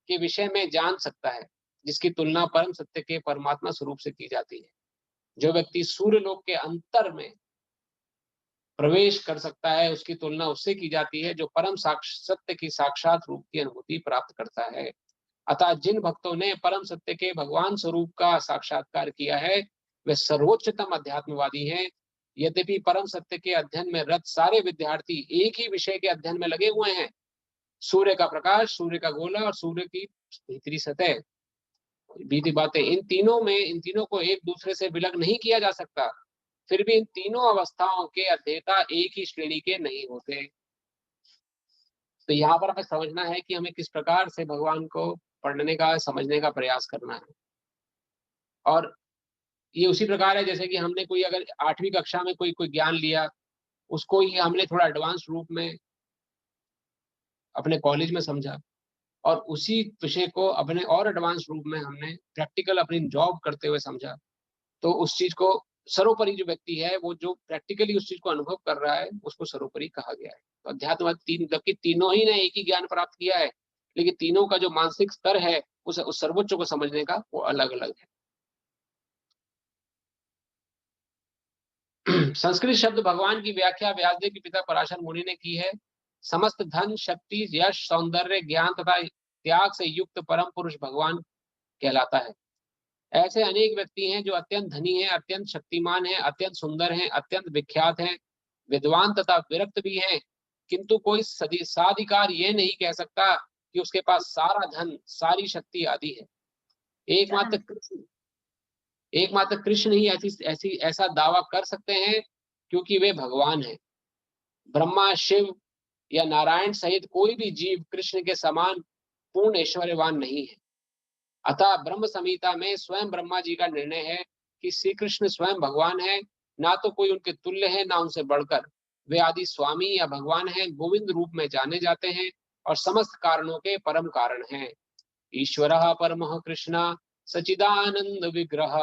के विषय में जान सकता है, जिसकी तुलना परम सत्य के परमात्मा स्वरूप से की जाती है। जो व्यक्ति सूर्य लोक के अंतर में प्रवेश कर सकता है, उसकी तुलना उससे की जाती है जो परम सत्य की साक्षात रूप की अनुभूति प्राप्त करता है। अतः जिन भक्तों ने परम सत्य के भगवान स्वरूप का साक्षात्कार किया है वे सर्वोच्चतम अध्यात्मवादी हैं। यद्यपि परम सत्य के अध्ययन में रत सारे विद्यार्थी एक ही विषय के अध्ययन में लगे हुए हैं, सूर्य का प्रकाश, सूर्य का गोला और सूर्य की भीतरी सतह, बीती बातें, इन तीनों को एक दूसरे से विलग नहीं किया जा सकता। फिर भी इन तीनों अवस्थाओं के अध्येता एक ही श्रेणी के नहीं होते। तो यहाँ पर हमें समझना है कि हमें किस प्रकार से भगवान को पढ़ने का, समझने का प्रयास करना है। और ये उसी प्रकार है जैसे कि हमने कोई अगर 8वीं कक्षा में कोई ज्ञान लिया, उसको ही हमने थोड़ा एडवांस रूप में अपने कॉलेज में समझा, और उसी विषय को अपने और एडवांस रूप में हमने प्रैक्टिकल अपनी जॉब करते हुए समझा। तो उस चीज को सर्वोपरि जो व्यक्ति है, वो जो प्रैक्टिकली उस चीज को अनुभव कर रहा है, उसको सर्वोपरि कहा गया है। तो अध्यात्मवाद जबकि तीनों ही ने एक ही ज्ञान प्राप्त किया है, लेकिन तीनों का जो मानसिक स्तर है उस सर्वोच्च को समझने का वो अलग अलग है। संस्कृत शब्द भगवान की व्याख्या व्यासदेव के पिता पराशर मुनि ने की है। समस्त धन, शक्ति, यश, सौंदर्य, ज्ञान तथा त्याग से युक्त परम पुरुष भगवान कहलाता है। ऐसे अनेक व्यक्ति हैं जो अत्यंत धनी हैं, अत्यंत शक्तिमान हैं, अत्यंत सुंदर हैं, अत्यंत विख्यात हैं, विद्वान तथा विरक्त भी हैं, किंतु कोई साधिकार यह नहीं कह सकता कि उसके पास सारा धन, सारी शक्ति आदि है। एकमात्र कृष्ण ही ऐसा दावा कर सकते हैं, क्योंकि वे भगवान हैं। ब्रह्मा, शिव या नारायण सहित कोई भी जीव कृष्ण के समान पूर्ण ऐश्वर्यवान नहीं है। अतः ब्रह्म संहिता में स्वयं ब्रह्मा जी का निर्णय है कि श्री कृष्ण स्वयं भगवान है, ना तो कोई उनके तुल्य है ना उनसे बढ़कर। वे आदि स्वामी या भगवान हैं, गोविंद रूप में जाने जाते हैं और समस्त कारणों के परम कारण हैं। ईश्वरः परमः कृष्ण सचिदानंद विग्रह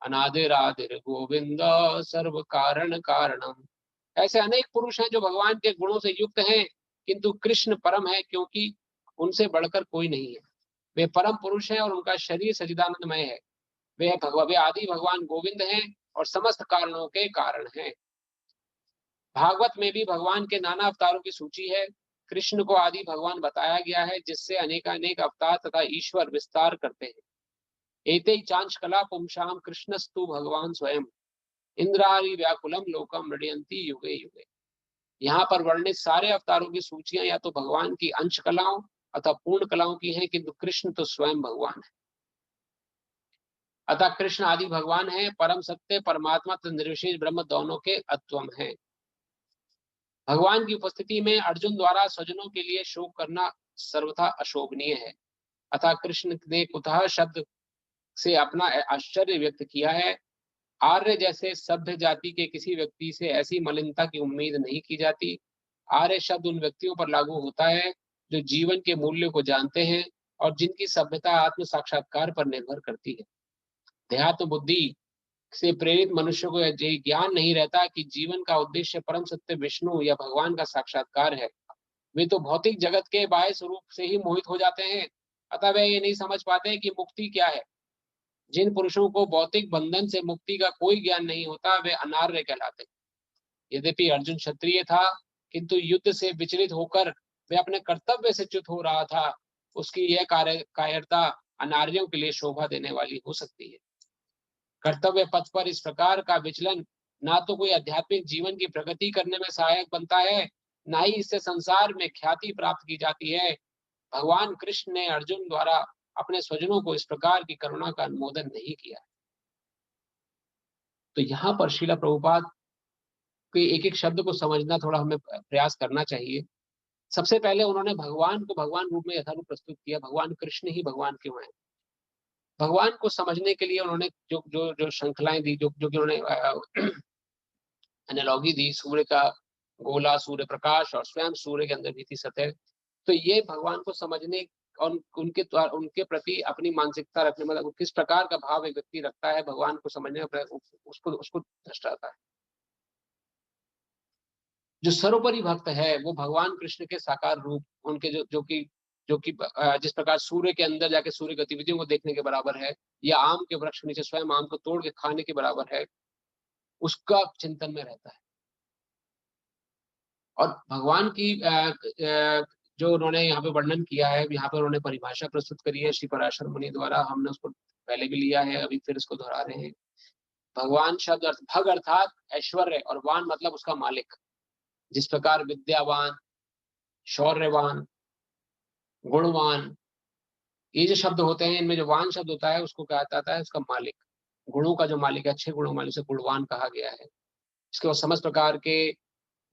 अनादिरादिर गोविंद सर्व कारण कारणम। ऐसे अनेक पुरुष हैं जो भगवान के गुणों से युक्त हैं, किंतु कृष्ण परम है, क्योंकि उनसे बढ़कर कोई नहीं है। वे परम पुरुष हैं और उनका शरीर सचिदानंदमय है। वे आदि भगवान गोविंद हैं और समस्त कारणों के कारण हैं। भागवत में भी भगवान के नाना अवतारों की सूची है। कृष्ण को आदि भगवान बताया गया है, जिससे अनेकानेक अवतार तथा ईश्वर विस्तार करते हैं। एते चांच कला पुंसाम कृष्णस्तु भगवान स्वयं इंद्रारी व्याकुलम लोकम मृडयंती युगे युगे। यहाँ पर वर्णित सारे अवतारों की सूचियां या तो भगवान की अंश कलाओं अथवा पूर्ण कलाओं की हैं, किंतु कृष्ण तो स्वयं भगवान है। अतः कृष्ण आदि भगवान है, परम सत्य परमात्मा तथा निर्विशेष ब्रह्म दोनों के अत्वम है। भगवान की उपस्थिति में अर्जुन द्वारा स्वजनों के लिए शोक करना सर्वथा अशोभनीय है। अतः कृष्ण ने कुतः शब्द से अपना आश्चर्य व्यक्त किया है। आर्य जैसे सभ्य जाति के किसी व्यक्ति से ऐसी मलिनता की उम्मीद नहीं की जाती। आर्य शब्द उन व्यक्तियों पर लागू होता है जो जीवन के मूल्य को जानते हैं और जिनकी सभ्यता आत्म साक्षात्कार पर निर्भर करती है। देहात्म बुद्धि से प्रेरित मनुष्य को यह ज्ञान नहीं रहता कि जीवन का उद्देश्य परम सत्य विष्णु या भगवान का साक्षात्कार है। वे तो भौतिक जगत के बाह्य स्वरूप से ही मोहित हो जाते हैं। अतः वे ये नहीं समझ पाते कि मुक्ति क्या है। जिन पुरुषों को भौतिक बंधन से मुक्ति का कोई ज्ञान नहीं होता वे अनार्य कहलाते। यद्यपि अर्जुन क्षत्रिय था, किंतु युद्ध से विचलित होकर वे अपने कर्तव्य से च्युत हो रहा था। उसकी यह कायरता अनार्यों के लिए शोभा देने वाली हो सकती है। कर्तव्य पथ पर इस प्रकार का विचलन ना तो कोई आध्यात्मिक जीवन की प्रगति करने में सहायक बनता है, ना ही इससे संसार में ख्याति प्राप्त की जाती है। भगवान कृष्ण ने अर्जुन द्वारा अपने स्वजनों को इस प्रकार की करुणा का अनुमोदन नहीं किया। तो यहाँ पर श्रीला प्रभुपाद के एक एक शब्द को समझना थोड़ा हमें प्रयास करना चाहिए। सबसे पहले उन्होंने भगवान को भगवान रूप में यथारूप प्रस्तुत किया। भगवान कृष्ण ही भगवान क्यों हैं, भगवान को समझने के लिए उन्होंने जो जो जो श्रृंखलाएं दी, जो जो कि उन्होंने एनालॉगी दी, सूर्य का गोला, सूर्य प्रकाश और स्वयं सूर्य के अंदर भी थी सतह। तो ये भगवान को समझने और उनके प्रति अपनी मानसिकता रखने, मतलब किस प्रकार का भाव एक व्यक्ति रखता है भगवान को समझने का, उसको दर्शाता है। जो सर्वोपरि भक्त है वो भगवान कृष्ण के साकार रूप, उनके जो कि जिस प्रकार सूर्य के अंदर जाके सूर्य गतिविधियों को देखने के बराबर है, या आम के वृक्ष के नीचे स्वयं आम को तोड़ के खाने के बराबर है, उसका चिंतन में रहता है। और भगवान की जो उन्होंने यहाँ पे वर्णन किया है, यहाँ पे उन्होंने परिभाषा प्रस्तुत करी है श्री पराशर मुनि द्वारा। हमने उसको पहले भी लिया है, अभी फिर इसको दोहरा रहे हैं। भगवान शब्द भग अर्थात ऐश्वर्य, और वान मतलब उसका मालिक। जिस प्रकार विद्यावान, शौर्यवान, गुणवान, ये जो शब्द होते हैं, इनमें जो वान शब्द होता है उसको कहा जाता है उसका मालिक। गुणों का जो मालिक है, अच्छे गुणों वाले से गुणवान कहा गया है। इसके बाद समस्त प्रकार के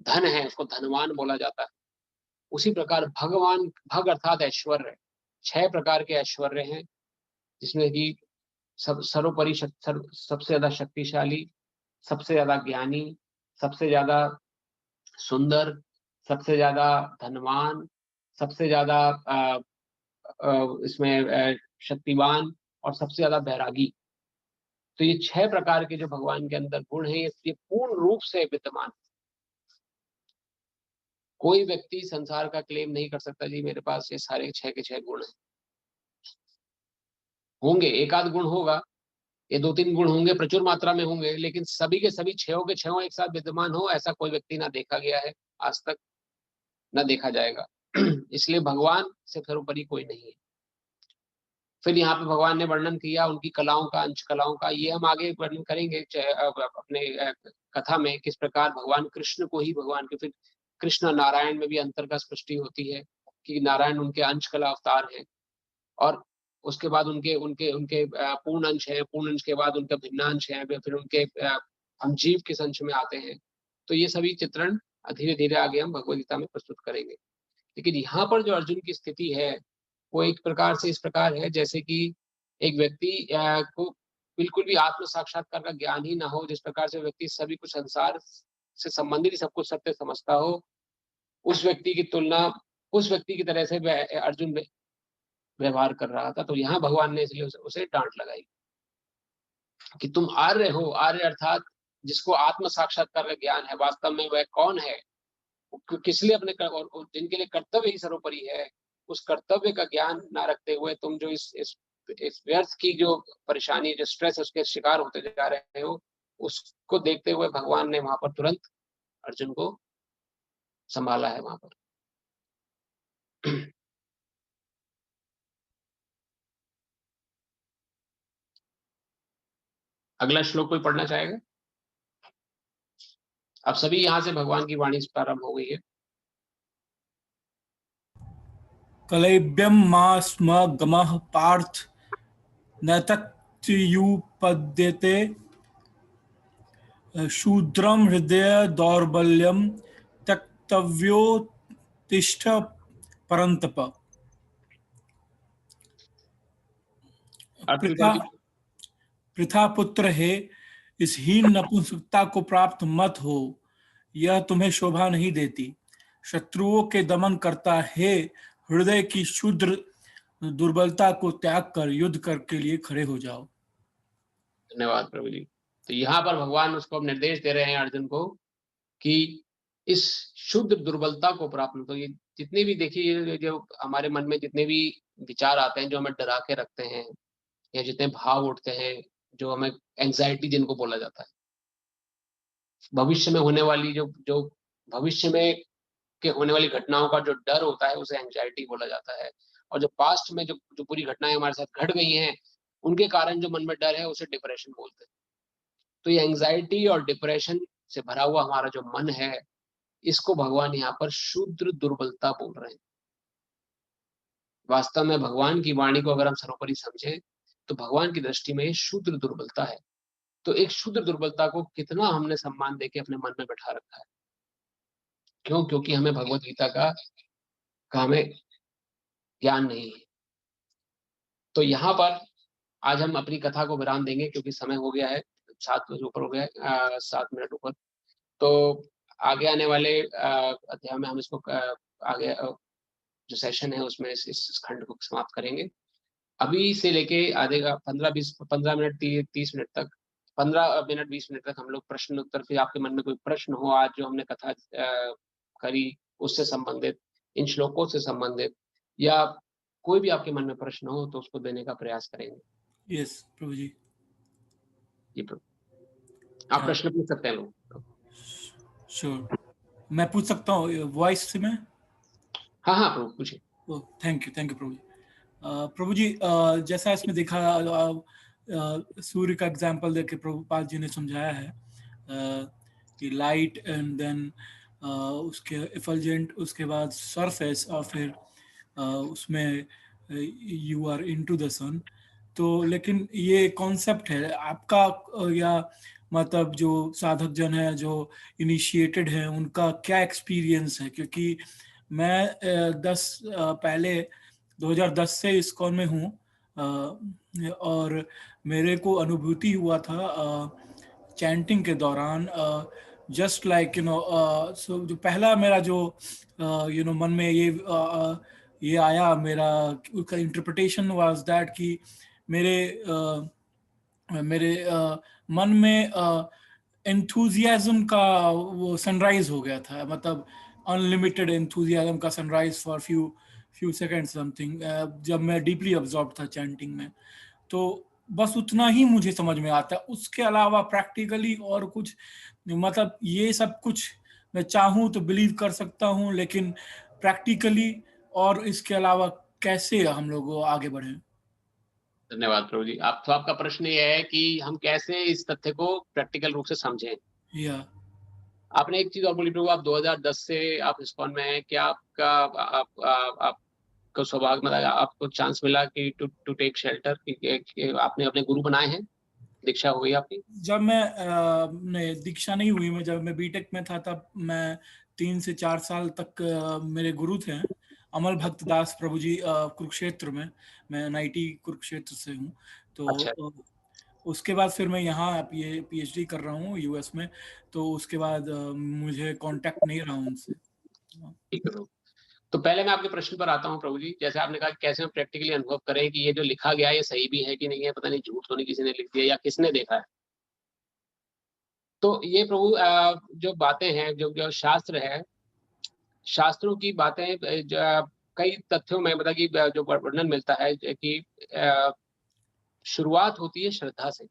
धन है, उसको धनवान बोला जाता है। उसी प्रकार भगवान, भग अर्थात ऐश्वर्य, 6 प्रकार के ऐश्वर्य हैं, जिसमें कि सर्वोपरि सबसे ज्यादा शक्तिशाली, सबसे ज्यादा ज्ञानी, सबसे ज्यादा सुंदर, सबसे ज्यादा धनवान, सबसे ज्यादा इसमें शक्तिवान और सबसे ज्यादा बैरागी। तो ये 6 प्रकार के जो भगवान के अंदर गुण हैं, ये पूर्ण रूप से विद्यमान। कोई व्यक्ति संसार का क्लेम नहीं कर सकता जी मेरे पास ये सारे 6 के 6 गुण हैं। होंगे, एक आध गुण होगा, ये 2-3 गुण होंगे, प्रचुर मात्रा में होंगे, लेकिन सभी के सभी 6 के 6 एक साथ विद्यमान हो, ऐसा कोई व्यक्ति ना देखा गया है आज तक, ना देखा जाएगा। इसलिए भगवान से सर्वोपरि कोई नहीं है। फिर यहाँ पे भगवान ने वर्णन किया उनकी कलाओं का, अंश कलाओं का। ये हम आगे वर्णन करेंगे अपने कथा में, किस प्रकार भगवान कृष्ण को ही भगवान के, फिर कृष्ण नारायण में भी अंतर का स्पष्टि होती है कि नारायण उनके अंश कला अवतार हैं, और उसके बाद उनके उनके उनके पूर्ण अंश है, पूर्ण अंश के बाद उनका भिन्नांश है, फिर उनके हम जीव किस अंश में आते हैं। तो ये सभी चित्रण धीरे धीरे आगे हम भगवद गीता में प्रस्तुत करेंगे। लेकिन यहाँ पर जो अर्जुन की स्थिति है वो एक प्रकार से इस प्रकार है जैसे कि एक व्यक्ति को बिल्कुल भी आत्म साक्षात्कार का ज्ञान ही ना हो। जिस प्रकार से व्यक्ति सभी कुछ संसार से संबंधित सब कुछ सत्य समझता हो, उस व्यक्ति की तुलना उस व्यक्ति की तरह से अर्जुन व्यवहार कर रहा था। तो यहाँ भगवान ने इसलिए उसे डांट लगाई कि तुम आर्य हो। आर्य अर्थात जिसको आत्म साक्षात्कार का ज्ञान है, वास्तव में वह कौन है, किस लिए अपने जिनके लिए कर्तव्य ही सर्वोपरि है, उस कर्तव्य का ज्ञान ना रखते हुए तुम जो इस व्यर्थ की जो परेशानी, जो स्ट्रेस, उसके शिकार होते जा रहे हो, उसको देखते हुए भगवान ने वहां पर तुरंत अर्जुन को संभाला है वहां पर। अगला श्लोक कोई पढ़ना चाहेगा? अब सभी यहाँ से भगवान की वाणी प्रारंभ हो गई है। कलैब्यं मा स्म गमः पार्थ न तत्युपद्यते शूद्रं हृदय दौर्बल्यं त्यक्तव्योत्तिष्ठ परन्तप। पृथा पुत्र है, इस हीन नपुंसकता को प्राप्त मत हो, यह तुम्हें शोभा नहीं देती। शत्रुओं के दमन करता है, हृदय की क्षुद्र दुर्बलता को त्याग कर युद्ध के लिए खड़े हो जाओ। धन्यवाद प्रभु जी। तो यहाँ पर भगवान उसको निर्देश दे रहे हैं अर्जुन को कि इस शुद्ध दुर्बलता को प्राप्त, तो ये जितने भी देखिए जो हमारे मन में जितने भी विचार आते हैं जो हमें डरा के रखते हैं, या जितने भाव उठते हैं, जो हमें एंजाइटी जिनको बोला जाता है, भविष्य में होने वाली जो जो भविष्य में के होने वाली घटनाओं का जो डर होता है उसे एंजाइटी बोला जाता है। और जो पास्ट में जो जो पूरी घटनाएं हमारे साथ घट गई हैं उनके कारण जो मन में डर है उसे डिप्रेशन बोलते हैं। तो ये एंजाइटी और डिप्रेशन से भरा हुआ हमारा जो मन है, इसको भगवान यहाँ पर शूद्र दुर्बलता बोल रहे हैं। वास्तव में भगवान की वाणी को अगर हम सर्वोपरि समझें तो भगवान की दृष्टि में ये शूद्र दुर्बलता है। तो एक शूद्र दुर्बलता को कितना हमने सम्मान देके अपने मन में बैठा रखा है। क्यों? क्योंकि हमें भगवत गीता का हमें ज्ञान नहीं है। तो यहाँ पर आज हम अपनी कथा को विराम देंगे क्योंकि समय हो गया है, 7 बजे ऊपर हो गया है, 7 मिनट ऊपर। तो आगे आने वाले अध्याय में हम इसको आगे जो सेशन है उसमें इस खंड को समाप्त करेंगे। अभी से लेके आधे का 15 मिनट 30 मिनट तक, 15 मिनट 20 मिनट तक हम लोग प्रश्न उत्तर, फिर आपके मन में कोई प्रश्न हो आज जो हमने कथा करी उससे संबंधित, इन श्लोकों से संबंधित, या कोई भी आपके मन में प्रश्न हो तो उसको देने का प्रयास करेंगे। यस प्रभु जी। जी प्रभु, आप प्रश्न पूछ सकते हैं लोग। श्योर, मैं पूछ सकता हूँ वॉइस से में? हाँ हाँ प्रभु पूछिए। थैंक यू प्रभु जी। प्रभु जी, जैसा इसमें देखा, सूर्य का एग्जाम्पल देके प्रभुपाद जी ने समझाया है कि लाइट एंड देन उसके इफल्जेंट, उसके बाद सरफेस, और फिर उसमें यू आर इनटू द सन। तो लेकिन ये कॉन्सेप्ट है आपका या मतलब जो साधक जन है, जो इनिशिएटेड है, उनका क्या एक्सपीरियंस है? क्योंकि मैं 2010 से इस्कॉन में हूँ, और मेरे को अनुभूति हुआ था चैंटिंग के दौरान, जस्ट लाइक सो जो पहला मेरा जो मन में ये आया, मेरा उसका इंटरप्रिटेशन वाज दैट कि मेरे मन में एंथुजियाज्म का वो सनराइज हो गया था, मतलब अनलिमिटेड एंथुजियाज्म का sunrise for few seconds something, जब मैं डीपली अब्सॉर्ब था चैंटिंग में। तो बस उतना ही मुझे समझ में आता है, उसके अलावा प्रैक्टिकली और कुछ, मतलब ये सब कुछ मैं चाहूँ तो बिलीव कर सकता हूँ, लेकिन प्रैक्टिकली और इसके अलावा कैसे हम लोग आगे बढ़े? धन्यवाद प्रभु जी। आपका प्रश्न ये है कि हम कैसे इस तथ्य को प्रैक्टिकल रूप से समझें। या आपने एक चीज और बोली प्रभु, आप 2010 से आप इस्कॉन में हैं, क्या आपको सौभाग्य मतलब आपको चांस मिला कि टू टेक शेल्टर, कि आपने अपने गुरु बनाए हैं, दीक्षा हो गई आपकी? जब मैं दीक्षा नहीं हुई, मैं जब मैं बीटेक में था तब मैं 3 से 4 साल तक मेरे गुरु थे अमल भक्त दास प्रभु जी, कुरुक्षेत्र में। मैं एनआईटी कुरुक्षेत्र से हूँ। तो अच्छा। उसके बाद फिर मैं यहाँ पीएचडी कर रहा हूँ यूएस में। तो उसके बाद मुझे कांटेक्ट नहीं रहा उनसे। ठीक है प्रभु। तो पहले मैं आपके प्रश्न पर आता हूँ प्रभु जी। जैसे आपने कहा कैसे हम प्रैक्टिकली अनुभव करें कि ये जो लिखा गया है ये सही भी है कि नहीं है, पता नहीं झूठ तो नहीं किसी ने लिख दिया या किसने देखा है। तो ये प्रभु जो बातें हैं, जो शास्त्र है, शास्त्रों की बातें कई तथ्यों में मतलब कि जो वर्णन मिलता है कि शुरुआत होती है श्रद्धा से।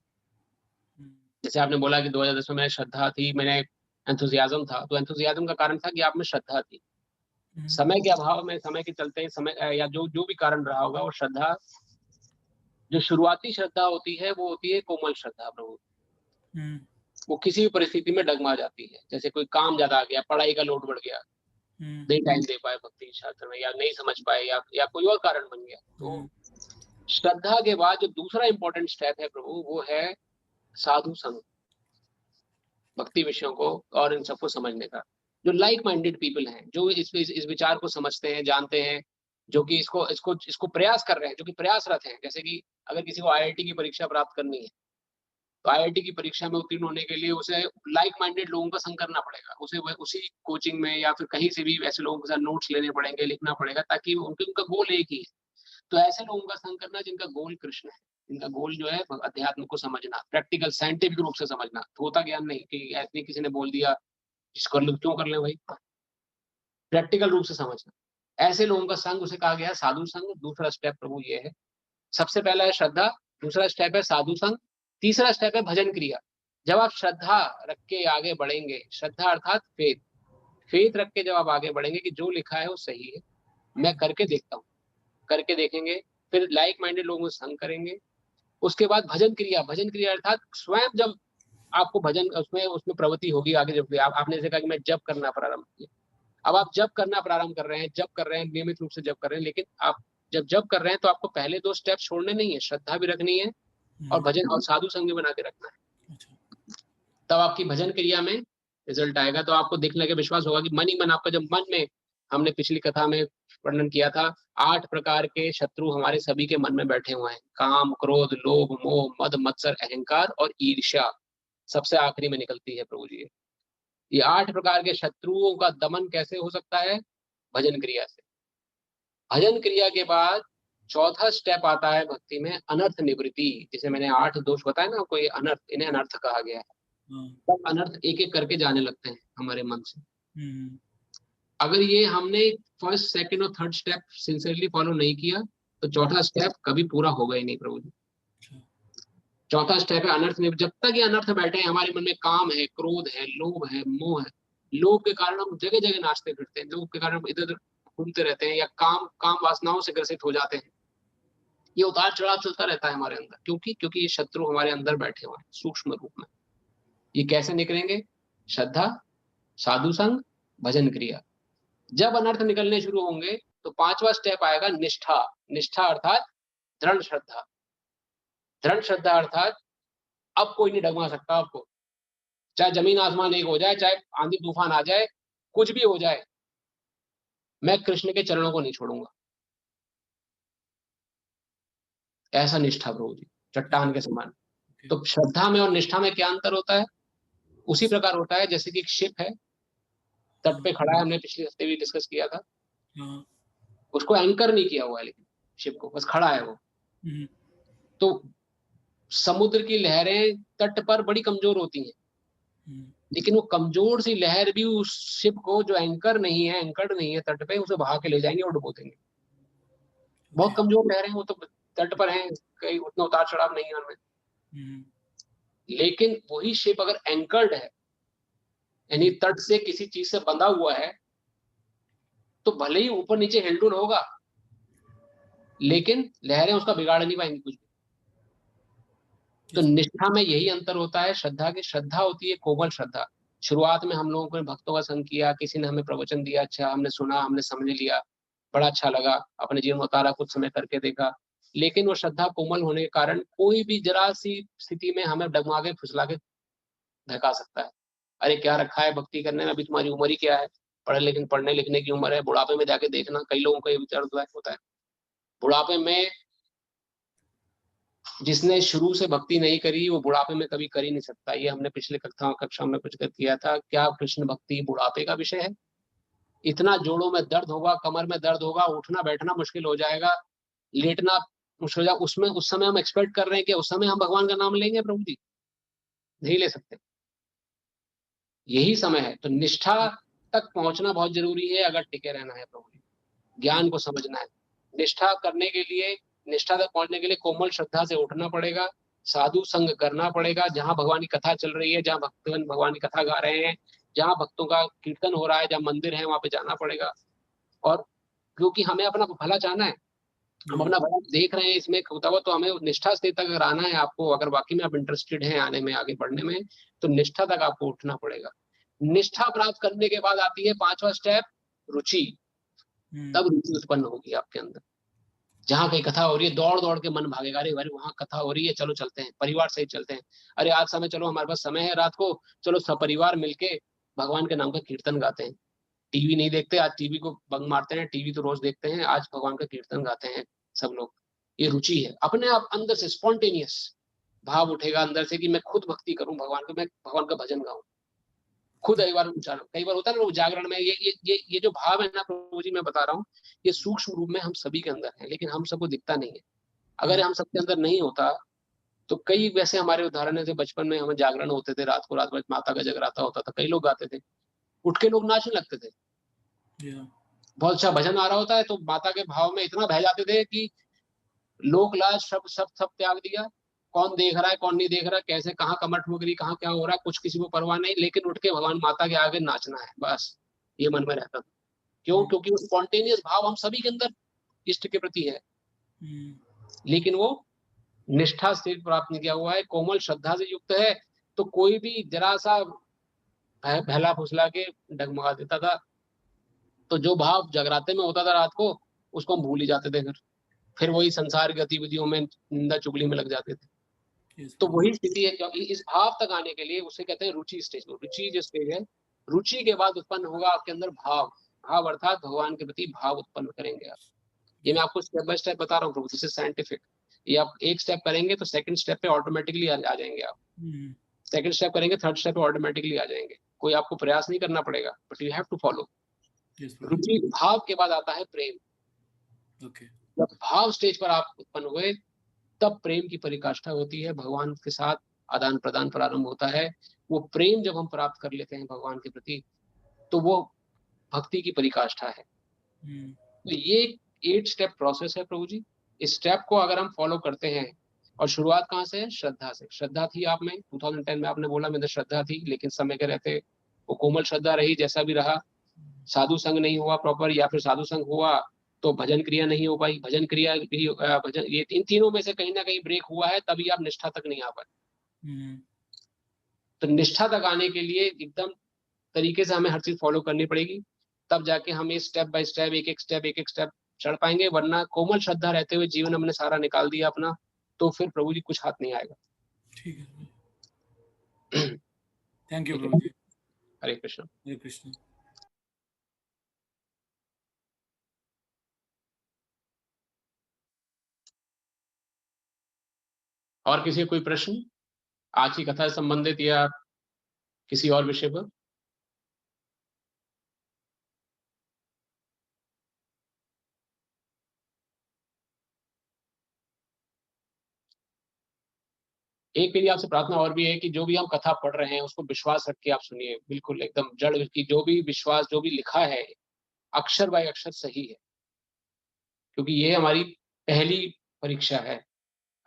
जैसे आपने बोला कि 2010 में मैंने श्रद्धा थी, मैंने एंथुजियाज्म था, तो एंथुजियाज्म का कारण था कि आप में श्रद्धा थी। समय के अभाव में, समय के चलते, समय या जो भी कारण रहा होगा, वो श्रद्धा, जो शुरुआती श्रद्धा होती है वो होती है कोमल श्रद्धा प्रभु। वो किसी भी परिस्थिति में डगमा जाती है। जैसे कोई काम ज्यादा आ गया, पढ़ाई का लोड बढ़ गया, नहीं टाइम दे पाए भक्ति शास्त्र में, या नहीं समझ पाए, या कोई और कारण बन गया। तो श्रद्धा के बाद जो दूसरा इंपॉर्टेंट स्टेप है प्रभु, वो है साधु संग, भक्ति विषयों को और इन सबको समझने का। जो लाइक माइंडेड पीपल हैं, जो इस विचार को समझते हैं, जानते हैं, जो कि इसको प्रयास कर रहे हैं, जो कि प्रयासरत हैं। जैसे कि अगर किसी को आईआईटी की परीक्षा प्राप्त करनी है, तो आईआईटी की परीक्षा में उत्तीर्ण होने के लिए उसे लाइक माइंडेड लोगों का संग करना पड़ेगा। उसे उसी कोचिंग में या फिर कहीं से भी ऐसे लोगों के साथ नोट्स लेने पड़ेंगे, लिखना पड़ेगा, ताकि उनका गोल एक ही है। तो ऐसे लोगों का संग करना जिनका गोल कृष्ण है, जिनका गोल जो है अध्यात्म को समझना, प्रैक्टिकल साइंटिफिक रूप से समझना, थोता ज्ञान नहीं कि ऐसे किसी ने बोल दिया कर लो, क्यों कर ले भाई, प्रैक्टिकल रूप से समझना। ऐसे लोगों का संग उसे कहा गया है साधु संग। दूसरा स्टेप प्रभु ये है, सबसे पहला है श्रद्धा, दूसरा स्टेप है साधु संग, तीसरा स्टेप है भजन क्रिया। जब आप श्रद्धा रख के आगे बढ़ेंगे, श्रद्धा अर्थात फेथ, फेथ रख के जब आप आगे बढ़ेंगे कि जो लिखा है वो सही है, मैं करके देखता हूँ, करके देखेंगे, फिर लाइक माइंडेड लोगों से संग करेंगे। उसके बाद भजन क्रिया, भजन क्रिया अर्थात स्वयं जब आपको भजन उसमें प्रवृत्ति होगी आगे, जब आपने जैसे कहा कि मैं जप करना प्रारंभ किया, अब आप जप करना प्रारंभ कर रहे हैं, जप कर रहे हैं, नियमित रूप से जप कर रहे हैं, लेकिन आप जब जप कर रहे हैं तो आपको पहले 2 स्टेप छोड़ने नहीं है, श्रद्धा भी रखनी है और भजन और साधु संग भी बना के रखना है। तब आपकी भजन क्रिया में रिजल्ट आएगा। तो आपको देखने लगे, विश्वास होगा कि मन ही मन आपका, जब मन में, हमने पिछली कथा में वर्णन किया था, 8 प्रकार के शत्रु हमारे सभी के मन में बैठे हुए हैं, काम, क्रोध, लोभ, मोह, मद, मत्सर, अहंकार और ईर्ष्या सबसे आखिरी में निकलती है प्रभु जी। ये 8 प्रकार के शत्रुओं का दमन कैसे हो सकता है? भजन क्रिया से। भजन क्रिया के बाद चौथा स्टेप आता है भक्ति में अनर्थ निवृत्ति। जैसे मैंने 8 दोष बताए ना, कोई अनर्थ, इन्हें अनर्थ कहा गया है। तब अनर्थ एक एक करके जाने लगते हैं हमारे मन से। अगर ये हमने फर्स्ट, सेकंड और थर्ड स्टेप सिंसियरली फॉलो नहीं किया तो चौथा स्टेप कभी पूरा होगा ही नहीं प्रभु जी। चौथा स्टेप है अनर्थ निवृत्ति। जब तक ये अनर्थ बैठे हैं हमारे मन में, काम है, क्रोध है, लोभ है, मोह है, लोभ के कारण हम जगह जगह नाचते फिरते हैं, लोभ के कारण हम इधर उधर घूमते रहते हैं, या काम वासनाओं से ग्रसित हो जाते हैं। ये उतार चढ़ाव चलता रहता है हमारे अंदर, क्योंकि ये शत्रु हमारे अंदर बैठे हुए हैं सूक्ष्म रूप में। ये कैसे निकलेंगे? श्रद्धा, साधु संग, भजन क्रिया। जब अनर्थ निकलने शुरू होंगे तो 5वां स्टेप आएगा निष्ठा। निष्ठा अर्थात दृढ़ श्रद्धा। दृढ़ श्रद्धा अर्थात अब कोई नहीं डगमा सकता आपको, चाहे जमीन आसमान एक हो जाए, चाहे आंधी तूफान आ जाए, कुछ भी हो जाए, मैं कृष्ण के चरणों को नहीं छोड़ूंगा। ऐसा निष्ठा प्रभु जी, चट्टान के समान। तो श्रद्धा में और निष्ठा में क्या अंतर होता है? उसी प्रकार होता है जैसे कि एक शिप है, तट पे खड़ा है, हमने पिछले हफ्ते भी डिस्कस किया था, उसको एंकर नहीं किया हुआ है, लेकिन शिप को बस खड़ा है वो। तो समुद्र की लहरें तट पर बड़ी कमजोर होती हैं, लेकिन वो कमजोर सी लहर भी उस शिप को, जो एंकर नहीं है, एंकर्ड नहीं है तट पे, उसे बहा के ले जाएंगे और डुबो देंगे। बहुत कमजोर लहरें, वो तो तट पर हैं, कहीं उतना उतार चढ़ाव नहीं है उनमें। लेकिन वही शिप अगर एंकर्ड है, यानी तट से किसी चीज से बंधा हुआ है, तो भले ही ऊपर नीचे हिलडुल होगा, लेकिन लहरें उसका बिगाड़ नहीं पाएंगी कुछ भी। तो निष्ठा में यही अंतर होता है श्रद्धा की। श्रद्धा होती है कोमल श्रद्धा। शुरुआत में हम लोगों ने भक्तों का संग किया, किसी ने हमें प्रवचन दिया, अच्छा हमने सुना, हमने समझ लिया, बड़ा अच्छा लगा, अपने जीवन में उतारा, कुछ समय करके देखा, लेकिन वो श्रद्धा कोमल होने के कारण कोई भी जरा सी स्थिति में हमें डगमा के फुसला के धका सकता है। अरे क्या रखा है भक्ति करने में, अभी तुम्हारी उम्र ही क्या है, पढ़ने लिखने की उम्र है, बुढ़ापे में जाके देखना। कई लोगों का ये विचार होता है, बुढ़ापे में जिसने शुरू से भक्ति नहीं करी वो बुढ़ापे में कभी कर ही नहीं सकता। ये हमने पिछले कक्षा में कुछ किया था। क्या कृष्ण भक्ति बुढ़ापे का विषय है? इतना जोड़ों में दर्द होगा, कमर में दर्द होगा, उठना बैठना मुश्किल हो जाएगा, लेटना मुश्किल हो जाएगा, उसमें उस समय हम एक्सपेक्ट कर रहे हैं कि उस समय हम भगवान का नाम लेंगे? प्रभु जी नहीं ले सकते। यही समय है। तो निष्ठा तक पहुंचना बहुत जरूरी है अगर टिके रहना है प्रभु जी, ज्ञान को समझना है। निष्ठा करने के लिए, निष्ठा तक पहुंचने के लिए कोमल श्रद्धा से उठना पड़ेगा, साधु संग करना पड़ेगा। जहां भगवान की कथा चल रही है, जहां भक्तगण भगवान की कथा गा रहे हैं, जहां भक्तों का कीर्तन हो रहा है, जहां मंदिर है, वहां पे जाना पड़ेगा। और क्योंकि हमें अपना भला चाहना है, हम अपना भला देख रहे हैं इसमें होता हुआ, तो हमें निष्ठा स्थिति तक अगर आना है आपको, अगर वाकई में आप इंटरेस्टेड हैं आने में, आगे बढ़ने में, तो निष्ठा तक आपको उठना पड़ेगा। निष्ठा प्राप्त करने के बाद आती है 5वां स्टेप, रुचि। तब रुचि उत्पन्न होगी आपके अंदर। जहां कहीं कथा हो रही है, दौड़ दौड़ के मन भागेगा, अरे भाई वहां कथा हो रही है, चलो चलते हैं, परिवार सहित चलते हैं। अरे आज समय, चलो हमारे पास समय है रात को, चलो सपरिवार मिलके भगवान के नाम का कीर्तन गाते हैं। टीवी नहीं देखते, आज टीवी को बंद मारते हैं, टीवी तो रोज देखते हैं, आज भगवान का कीर्तन गाते हैं सब लोग। ये रुचि है, अपने आप अंदर से स्पॉन्टेनियस भाव उठेगा अंदर से कि मैं खुद भक्ति करूं भगवान को, मैं भगवान का भजन गाऊं, खुद एक बार उच्चारण। कई बार होता है ना जागरण में, ये जो भाव है ना प्रभु जी, मैं बता रहा हूँ, ये सूक्ष्म रूप में हम सभी के अंदर है, लेकिन हम सबको दिखता नहीं है। अगर हम सबके अंदर नहीं होता तो कई वैसे हमारे उदाहरण थे, बचपन में हमें जागरण होते थे, रात को माता का जगराता होता था, कई लोग गाते थे, उठ के लोग नाचने लगते थे। बहुत अच्छा भजन आ रहा होता है तो माता के भाव में इतना बह जाते थे कि लोक लाज सब सब सब त्याग दिया, कौन देख रहा है कौन नहीं देख रहा, कैसे कहाँ कमर ठोक रही, कहाँ क्या हो रहा है, कुछ किसी को परवाह नहीं, लेकिन उठ के भगवान माता के आगे नाचना है, बस ये मन में रहता था। क्यों? क्योंकि वो स्पॉन्टेनियस भाव हम सभी के अंदर इष्ट के प्रति है, लेकिन वो निष्ठा स्टेज प्राप्त नहीं किया हुआ है, कोमल श्रद्धा से युक्त है, तो कोई भी जरा सा बहला फुसला के डगमगा देता था, तो जो भाव जगराते में होता था रात को, उसको हम भूल ही जाते थे, फिर वही संसार की गतिविधियों में निंदा चुगली में लग जाते थे। तो वही स्थिति है, क्योंकि इस भाव तक आने के लिए उसे कहते हैं रुचि स्टेज। रुचि जो स्टेज है, रुचि के बाद उत्पन्न होगा आपके अंदर भाव, भाव अर्थात भगवान के प्रति भाव उत्पन्न करेंगे आप। ये मैं आपको स्टेप बाय स्टेप बता रहा हूँ प्रभु, दिस इज साइंटिफिक। ये आप एक स्टेप करेंगे तो सेकंड स्टेप पे ऑटोमेटिकली आ जाएंगे आप, सेकंड स्टेप करेंगे थर्ड स्टेप पे ऑटोमेटिकली आ जाएंगे, कोई आपको प्रयास नहीं करना पड़ेगा, but you have to follow. रुचि भाव के बाद आता है प्रेम। जब भाव स्टेज पर आप उत्पन्न हुए, तब प्रेम की परिकाष्ठा होती है, भगवान के साथ आदान प्रदान प्रारंभ होता है। वो प्रेम जब हम प्राप्त कर लेते हैं भगवान के प्रति, तो वो भक्ति की परिकाष्ठा है। तो ये 8 स्टेप प्रोसेस है प्रभु जी। इस स्टेप को अगर हम फॉलो करते हैं, और शुरुआत कहाँ से है? श्रद्धा से। श्रद्धा थी आप में 2010 में, आपने बोला मेरे श्रद्धा थी, लेकिन समय के रहते वो कोमल श्रद्धा रही, जैसा भी रहा, साधु संग नहीं हुआ प्रॉपर, या फिर साधु संग हुआ तो भजन क्रिया नहीं हो पाई, भजन क्रिया भी भजन, ये इन तीनों में से कहीं ना कहीं ब्रेक हुआ है, तभी आप निष्ठा तक नहीं आ पाए। तो निष्ठा तक आने के लिए एकदम तरीके से हमें हर चीज फॉलो करनी पड़ेगी, तब जाके हम ये स्टेप बाय स्टेप एक एक स्टेप चढ़ पाएंगे। वरना कोमल श्रद्धा रहते हुए जीवन हमने सारा निकाल दिया अपना, तो फिर प्रभु जी कुछ हाथ नहीं आएगा। ठीक है, थैंक यू प्रभु जी। हरे कृष्ण। हरे कृष्ण। और किसी कोई प्रश्न आज की कथा से संबंधित या किसी और विषय पर? एक मेरी आपसे प्रार्थना और भी है कि जो भी हम कथा पढ़ रहे हैं उसको विश्वास रख के आप सुनिए, बिल्कुल एकदम जड़ की जो भी विश्वास, जो भी लिखा है अक्षर बाय अक्षर सही है, क्योंकि ये हमारी पहली परीक्षा है।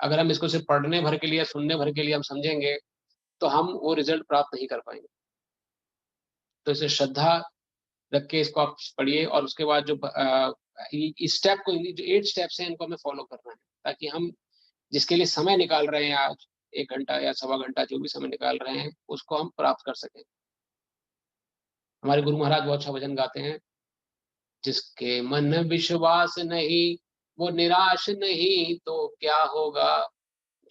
अगर हम इसको सिर्फ पढ़ने भर के लिए, सुनने भर के लिए हम समझेंगे, तो हम वो रिजल्ट प्राप्त नहीं कर पाएंगे। तो इसे श्रद्धा रख के इसको आप पढ़िए, और उसके बाद जो इस स्टेप को, जो 8 स्टेप्स हैं इनको हमें फॉलो करना है, ताकि हम जिसके लिए समय निकाल रहे हैं आज 1 घंटा या सवा घंटा, जो भी समय निकाल रहे हैं, उसको हम प्राप्त कर सकें। हमारे गुरु महाराज बहुत अच्छा भजन गाते हैं, जिसके मन विश्वास नहीं वो निराश नहीं तो क्या होगा,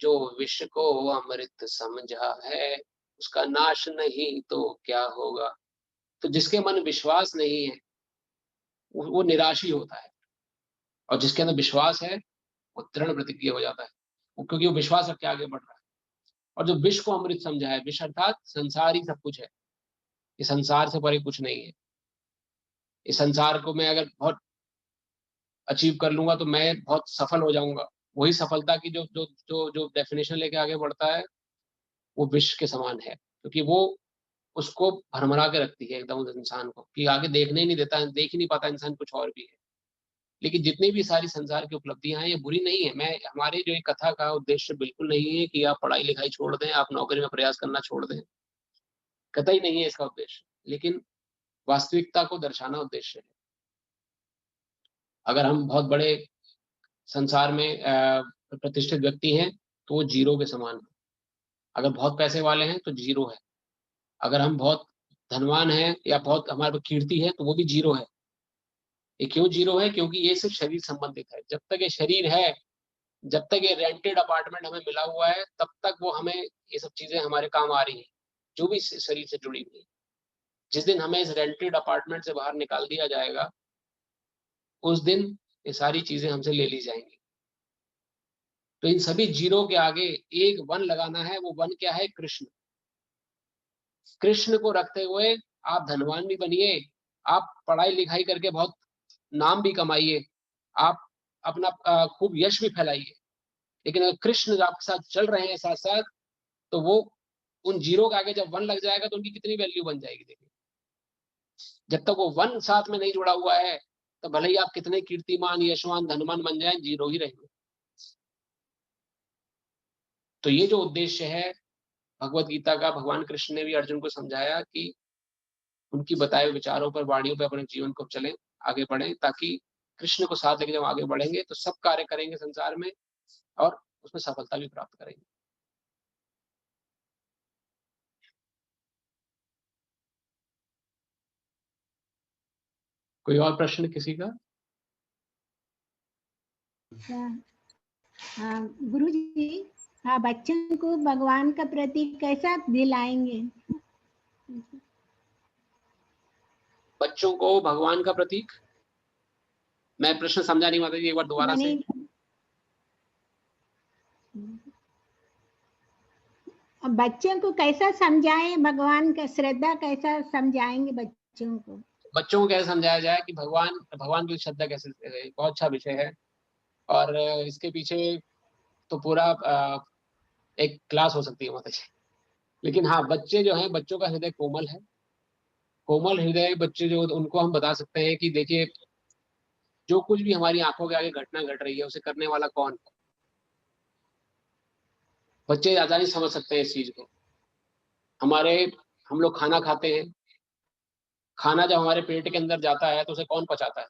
जो विष को अमृत समझा है उसका नाश नहीं तो क्या होगा। तो जिसके मन विश्वास नहीं है वो निराशी होता है, और जिसके अंदर विश्वास है वो दृढ़ प्रतिज्ञ हो जाता है, क्योंकि वो विश्वास रख के आगे बढ़ रहा है। और जो विष को अमृत समझा है, विष अर्थात संसार ही सब कुछ है, इस संसार से परे कुछ नहीं है। इस संसार को मैं अगर बहुत अचीव कर लूंगा तो मैं बहुत सफल हो जाऊंगा, वही सफलता की जो जो जो जो डेफिनेशन लेके आगे बढ़ता है वो विष के समान है, क्योंकि वो उसको भरमरा के रखती है एकदम उस इंसान को, कि आगे देखने ही नहीं देता, देख ही नहीं पाता इंसान कुछ और भी है। लेकिन जितनी भी सारी संसार की उपलब्धियां हैं ये बुरी नहीं है। मैं, हमारी जो एक कथा का उद्देश्य बिल्कुल नहीं है कि आप पढ़ाई लिखाई छोड़ दें, आप नौकरी में प्रयास करना छोड़ दें, कतई नहीं है इसका उद्देश्य, लेकिन वास्तविकता को दर्शाना उद्देश्य है। अगर हम बहुत बड़े संसार में प्रतिष्ठित व्यक्ति हैं तो वो जीरो के समान है, अगर बहुत पैसे वाले हैं तो जीरो है, अगर हम बहुत धनवान हैं या बहुत हमारे पास कीर्ति है तो वो भी जीरो है। ये क्यों जीरो है? क्योंकि ये सिर्फ शरीर संबंधित है। जब तक ये शरीर है, जब तक ये रेंटेड अपार्टमेंट हमें मिला हुआ है, तब तक वो हमें ये सब चीजें हमारे काम आ रही हैं, जो भी शरीर से जुड़ी हुई। जिस दिन हमें इस रेंटेड अपार्टमेंट से बाहर निकाल दिया जाएगा, उस दिन ये सारी चीजें हमसे ले ली जाएंगी। तो इन सभी जीरो के आगे एक वन लगाना है। वो वन क्या है? कृष्ण। कृष्ण को रखते हुए आप धनवान भी बनिए, आप पढ़ाई लिखाई करके बहुत नाम भी कमाइए, आप अपना खूब यश भी फैलाइए, लेकिन अगर कृष्ण आपके साथ चल रहे हैं साथ साथ, तो वो उन जीरो के आगे जब वन लग जाएगा तो उनकी कितनी वैल्यू बन जाएगी। देखिए, जब तक वो वन साथ में नहीं जुड़ा हुआ है, तो भले ही आप कितने कीर्तिमान, यशवान, धनवान बन जाएं, जीरो ही रहेंगे। तो ये जो उद्देश्य है भगवत गीता का, भगवान कृष्ण ने भी अर्जुन को समझाया कि उनकी बताए हुए विचारों पर, वाणियों पर अपने जीवन को चलें, आगे बढ़ें, ताकि कृष्ण को साथ लेके जब आगे बढ़ेंगे तो सब कार्य करेंगे संसार में और उसमें सफलता भी प्राप्त करेंगे। कोई और प्रश्न किसी का? गुरुजी, बच्चों को भगवान का प्रतीक कैसा दिलाएंगे? बच्चों को भगवान का प्रतीक, मैं प्रश्न समझा नहीं माता जी, एक बार दोबारा से। बच्चों को कैसा समझाएं, भगवान का श्रद्धा कैसा समझाएंगे बच्चों को? बच्चों को कैसे समझाया जाए कि भगवान की श्रद्धा कैसे, बहुत अच्छा विषय है और इसके पीछे तो पूरा एक क्लास हो सकती है माता जी। लेकिन हाँ, बच्चे जो हैं, बच्चों का हृदय कोमल है, कोमल हृदय बच्चे जो, उनको हम बता सकते हैं कि देखिए जो कुछ भी हमारी आंखों के आगे घटना घट रही है उसे करने वाला कौन है। बच्चे ज्यादा नहीं समझ सकते हैं इस चीज को। हम लोग खाना खाते हैं, खाना जब हमारे पेट के अंदर जाता है तो उसे कौन पचाता है?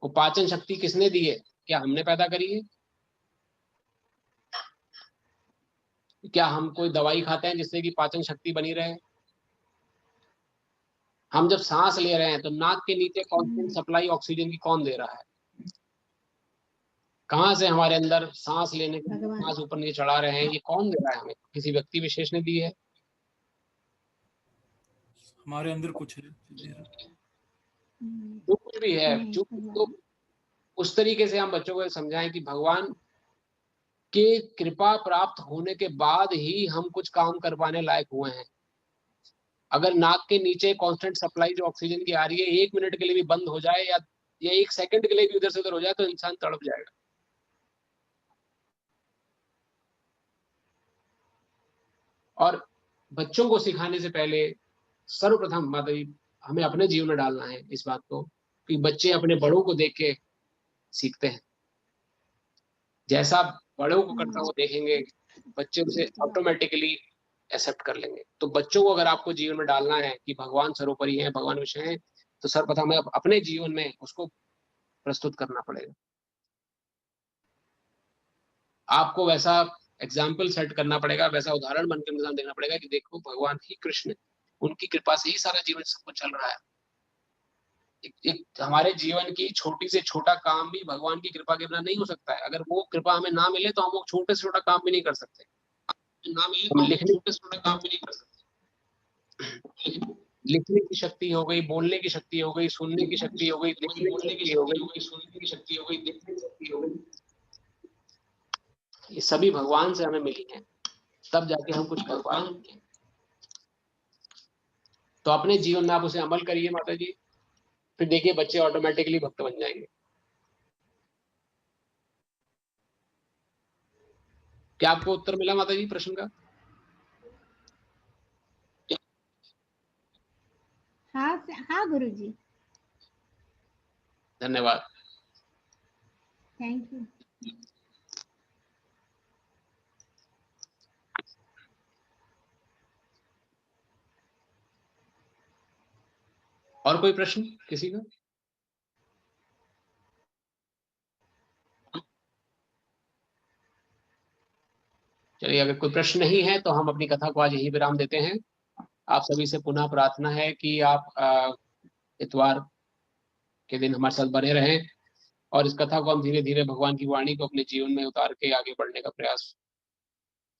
वो पाचन शक्ति किसने दी है? क्या हमने पैदा करी है? क्या हम कोई दवाई खाते हैं जिससे कि पाचन शक्ति बनी रहे? हम जब सांस ले रहे हैं तो नाक के नीचे कांस्टेंट सप्लाई ऑक्सीजन की कौन दे रहा है? कहां से हमारे अंदर सांस लेने के लिए सांस ऊपर नीचे चढ़ा रहे हैं, ये कौन दे रहा है हमें? किसी व्यक्ति विशेष ने दी है? हमारे अंदर कुछ है जो कुछ भी है, जो तो उस तरीके से हम बच्चों को समझाएं कि भगवान के कृपा प्राप्त होने के बाद ही हम कुछ काम कर पाने लायक हुए हैं। अगर नाक के नीचे कांस्टेंट सप्लाई जो ऑक्सीजन की आ रही है 1 मिनट के लिए भी बंद हो जाए या 1 सेकंड के लिए भी उधर से उधर हो जाए तो इंसान तड़प जाएगा। और बच्चों को सिखाने से पहले सर्वप्रथम माता जी हमें अपने जीवन में डालना है इस बात को कि बच्चे अपने बड़ों को देख के सीखते हैं। जैसा बड़ों को करता हुआ देखेंगे बच्चे उसे ऑटोमेटिकली एक्सेप्ट कर लेंगे। तो बच्चों को अगर आपको जीवन में डालना है कि भगवान सर्वोपरि है, भगवान विषय है, तो सर्वप्रथम हमें अपने जीवन में उसको प्रस्तुत करना पड़ेगा। आपको वैसा एग्जाम्पल सेट करना पड़ेगा, वैसा उदाहरण बनकर निजाम देना पड़ेगा कि देखो भगवान ही कृष्ण, उनकी कृपा से ही सारा जीवन सब कुछ चल रहा है। एक हमारे जीवन की छोटी से छोटा काम भी भगवान की कृपा के बिना नहीं हो सकता है। अगर वो कृपा हमें ना मिले तो हम वो छोटे से छोटा काम भी नहीं कर सकते। ना मिले तो लिखने छोटे से छोटा काम भी नहीं कर सकते। लिखने की शक्ति हो गई, बोलने की शक्ति हो गई, सुनने की शक्ति हो गई, बोलने की शक्ति हो गई, सुनने की शक्ति हो गई, देखने की शक्ति हो गई, ये सभी भगवान से हमें मिली है, तब जाके हम कुछ कर पाएंगे। तो अपने जीवन में आप उसे अमल करिए माता जी, फिर देखिए बच्चे ऑटोमेटिकली भक्त बन जाएंगे। क्या आपको उत्तर मिला माता जी प्रश्न का? हाँ गुरुजी, धन्यवाद। Thank you. और कोई प्रश्न किसी का? चलिए, अगर कोई प्रश्न नहीं है तो हम अपनी कथा को आज यही विराम देते हैं। आप सभी से पुनः प्रार्थना है कि आप इतवार के दिन हमारे साथ बने रहें और इस कथा को हम धीरे धीरे भगवान की वाणी को अपने जीवन में उतार के आगे बढ़ने का प्रयास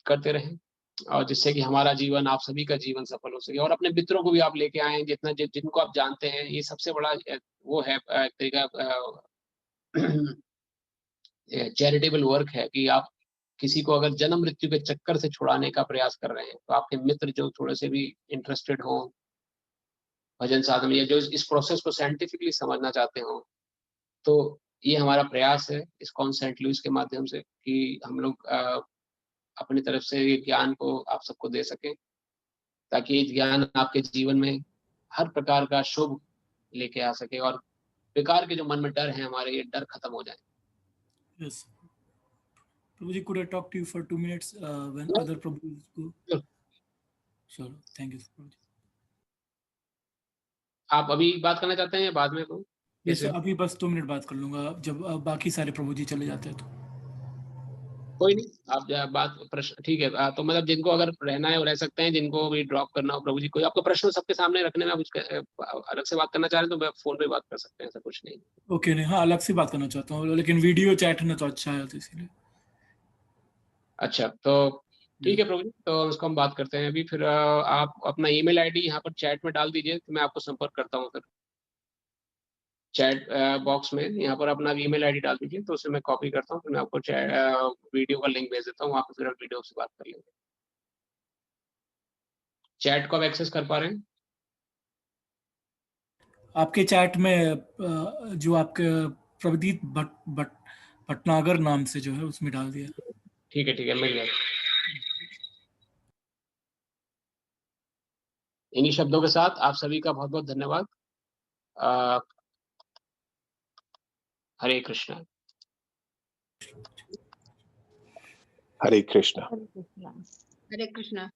करते रहें, और जिससे कि हमारा जीवन, आप सभी का जीवन सफल हो सके। और अपने मित्रों को भी आप लेके आए, जिनको आप जानते हैं। ये सबसे बड़ा वो है तरीका, चैरिटेबल वर्क है कि आप किसी को अगर जन्म मृत्यु के चक्कर से छुड़ाने का प्रयास कर रहे हैं, तो आपके मित्र जो थोड़े से भी इंटरेस्टेड हो भजन साधन या जो इस प्रोसेस को साइंटिफिकली समझना चाहते हो, तो ये हमारा प्रयास है इस्कॉन सेंट लुइस के माध्यम से कि हम लोग अपनी तरफ से ये ज्ञान को आप सबको दे सकें, ताकि ये ज्ञान आपके जीवन में हर प्रकार का शुभ लेके आ सके और बेकार के जो मन में डर है हमारे, ये डर खत्म हो जाए। Yes Prabhuji, could I talk to you for 2 minutes when Yeah. other Prabhus go? Sure. Sure. Thank you, Prabhuji. आप अभी बात करना चाहते हैं या बाद में कहूं? Yes, कैसे? अभी बस 2 मिनट बात कर लूंगा जब बाकी सारे प्रभुजी चले जाते हैं तो। कोई नहीं, आप बात प्रश्न ठीक है। तो मतलब जिनको अगर रहना है वो रह सकते हैं, जिनको भी ड्रॉप करना हो प्रभु जी, कोई आपका प्रश्न सबके सामने रखने में आप उसके अलग से बात करना चाह रहे हैं तो फोन पे बात कर सकते हैं, ऐसा कुछ नहीं। ओके, नहीं, हाँ अलग से बात करना चाहता हूँ, लेकिन वीडियो चैट ना तो अच्छा है तो इसीलिए। अच्छा, तो ठीक है प्रभु जी, तो उसको हम बात करते हैं अभी। फिर आप अपना ईमेल आईडी यहाँ पर चैट में डाल दीजिए, तो मैं आपको संपर्क करता हूँ। फिर चैट बॉक्स में यहाँ पर अपना ईमेल आईडी डाल दीजिए, तो उसे मैं कॉपी करता हूँ, फिर मैं आपको वीडियो का लिंक भेज देता हूँ, वहाँ पर फिर आप वीडियो से बात कर लेंगे। चैट को आप एक्सेस कर पा रहे हैं? आपके चैट में जो आपके प्रदीप भटनागर नाम से जो है उसमें डाल दिया। ठीक है, मिल गया। इन्हीं शब्दों के साथ आप सभी का बहुत बहुत धन्यवाद। हरे कृष्णा। हरे कृष्णा। हरे कृष्णा। हरे कृष्णा।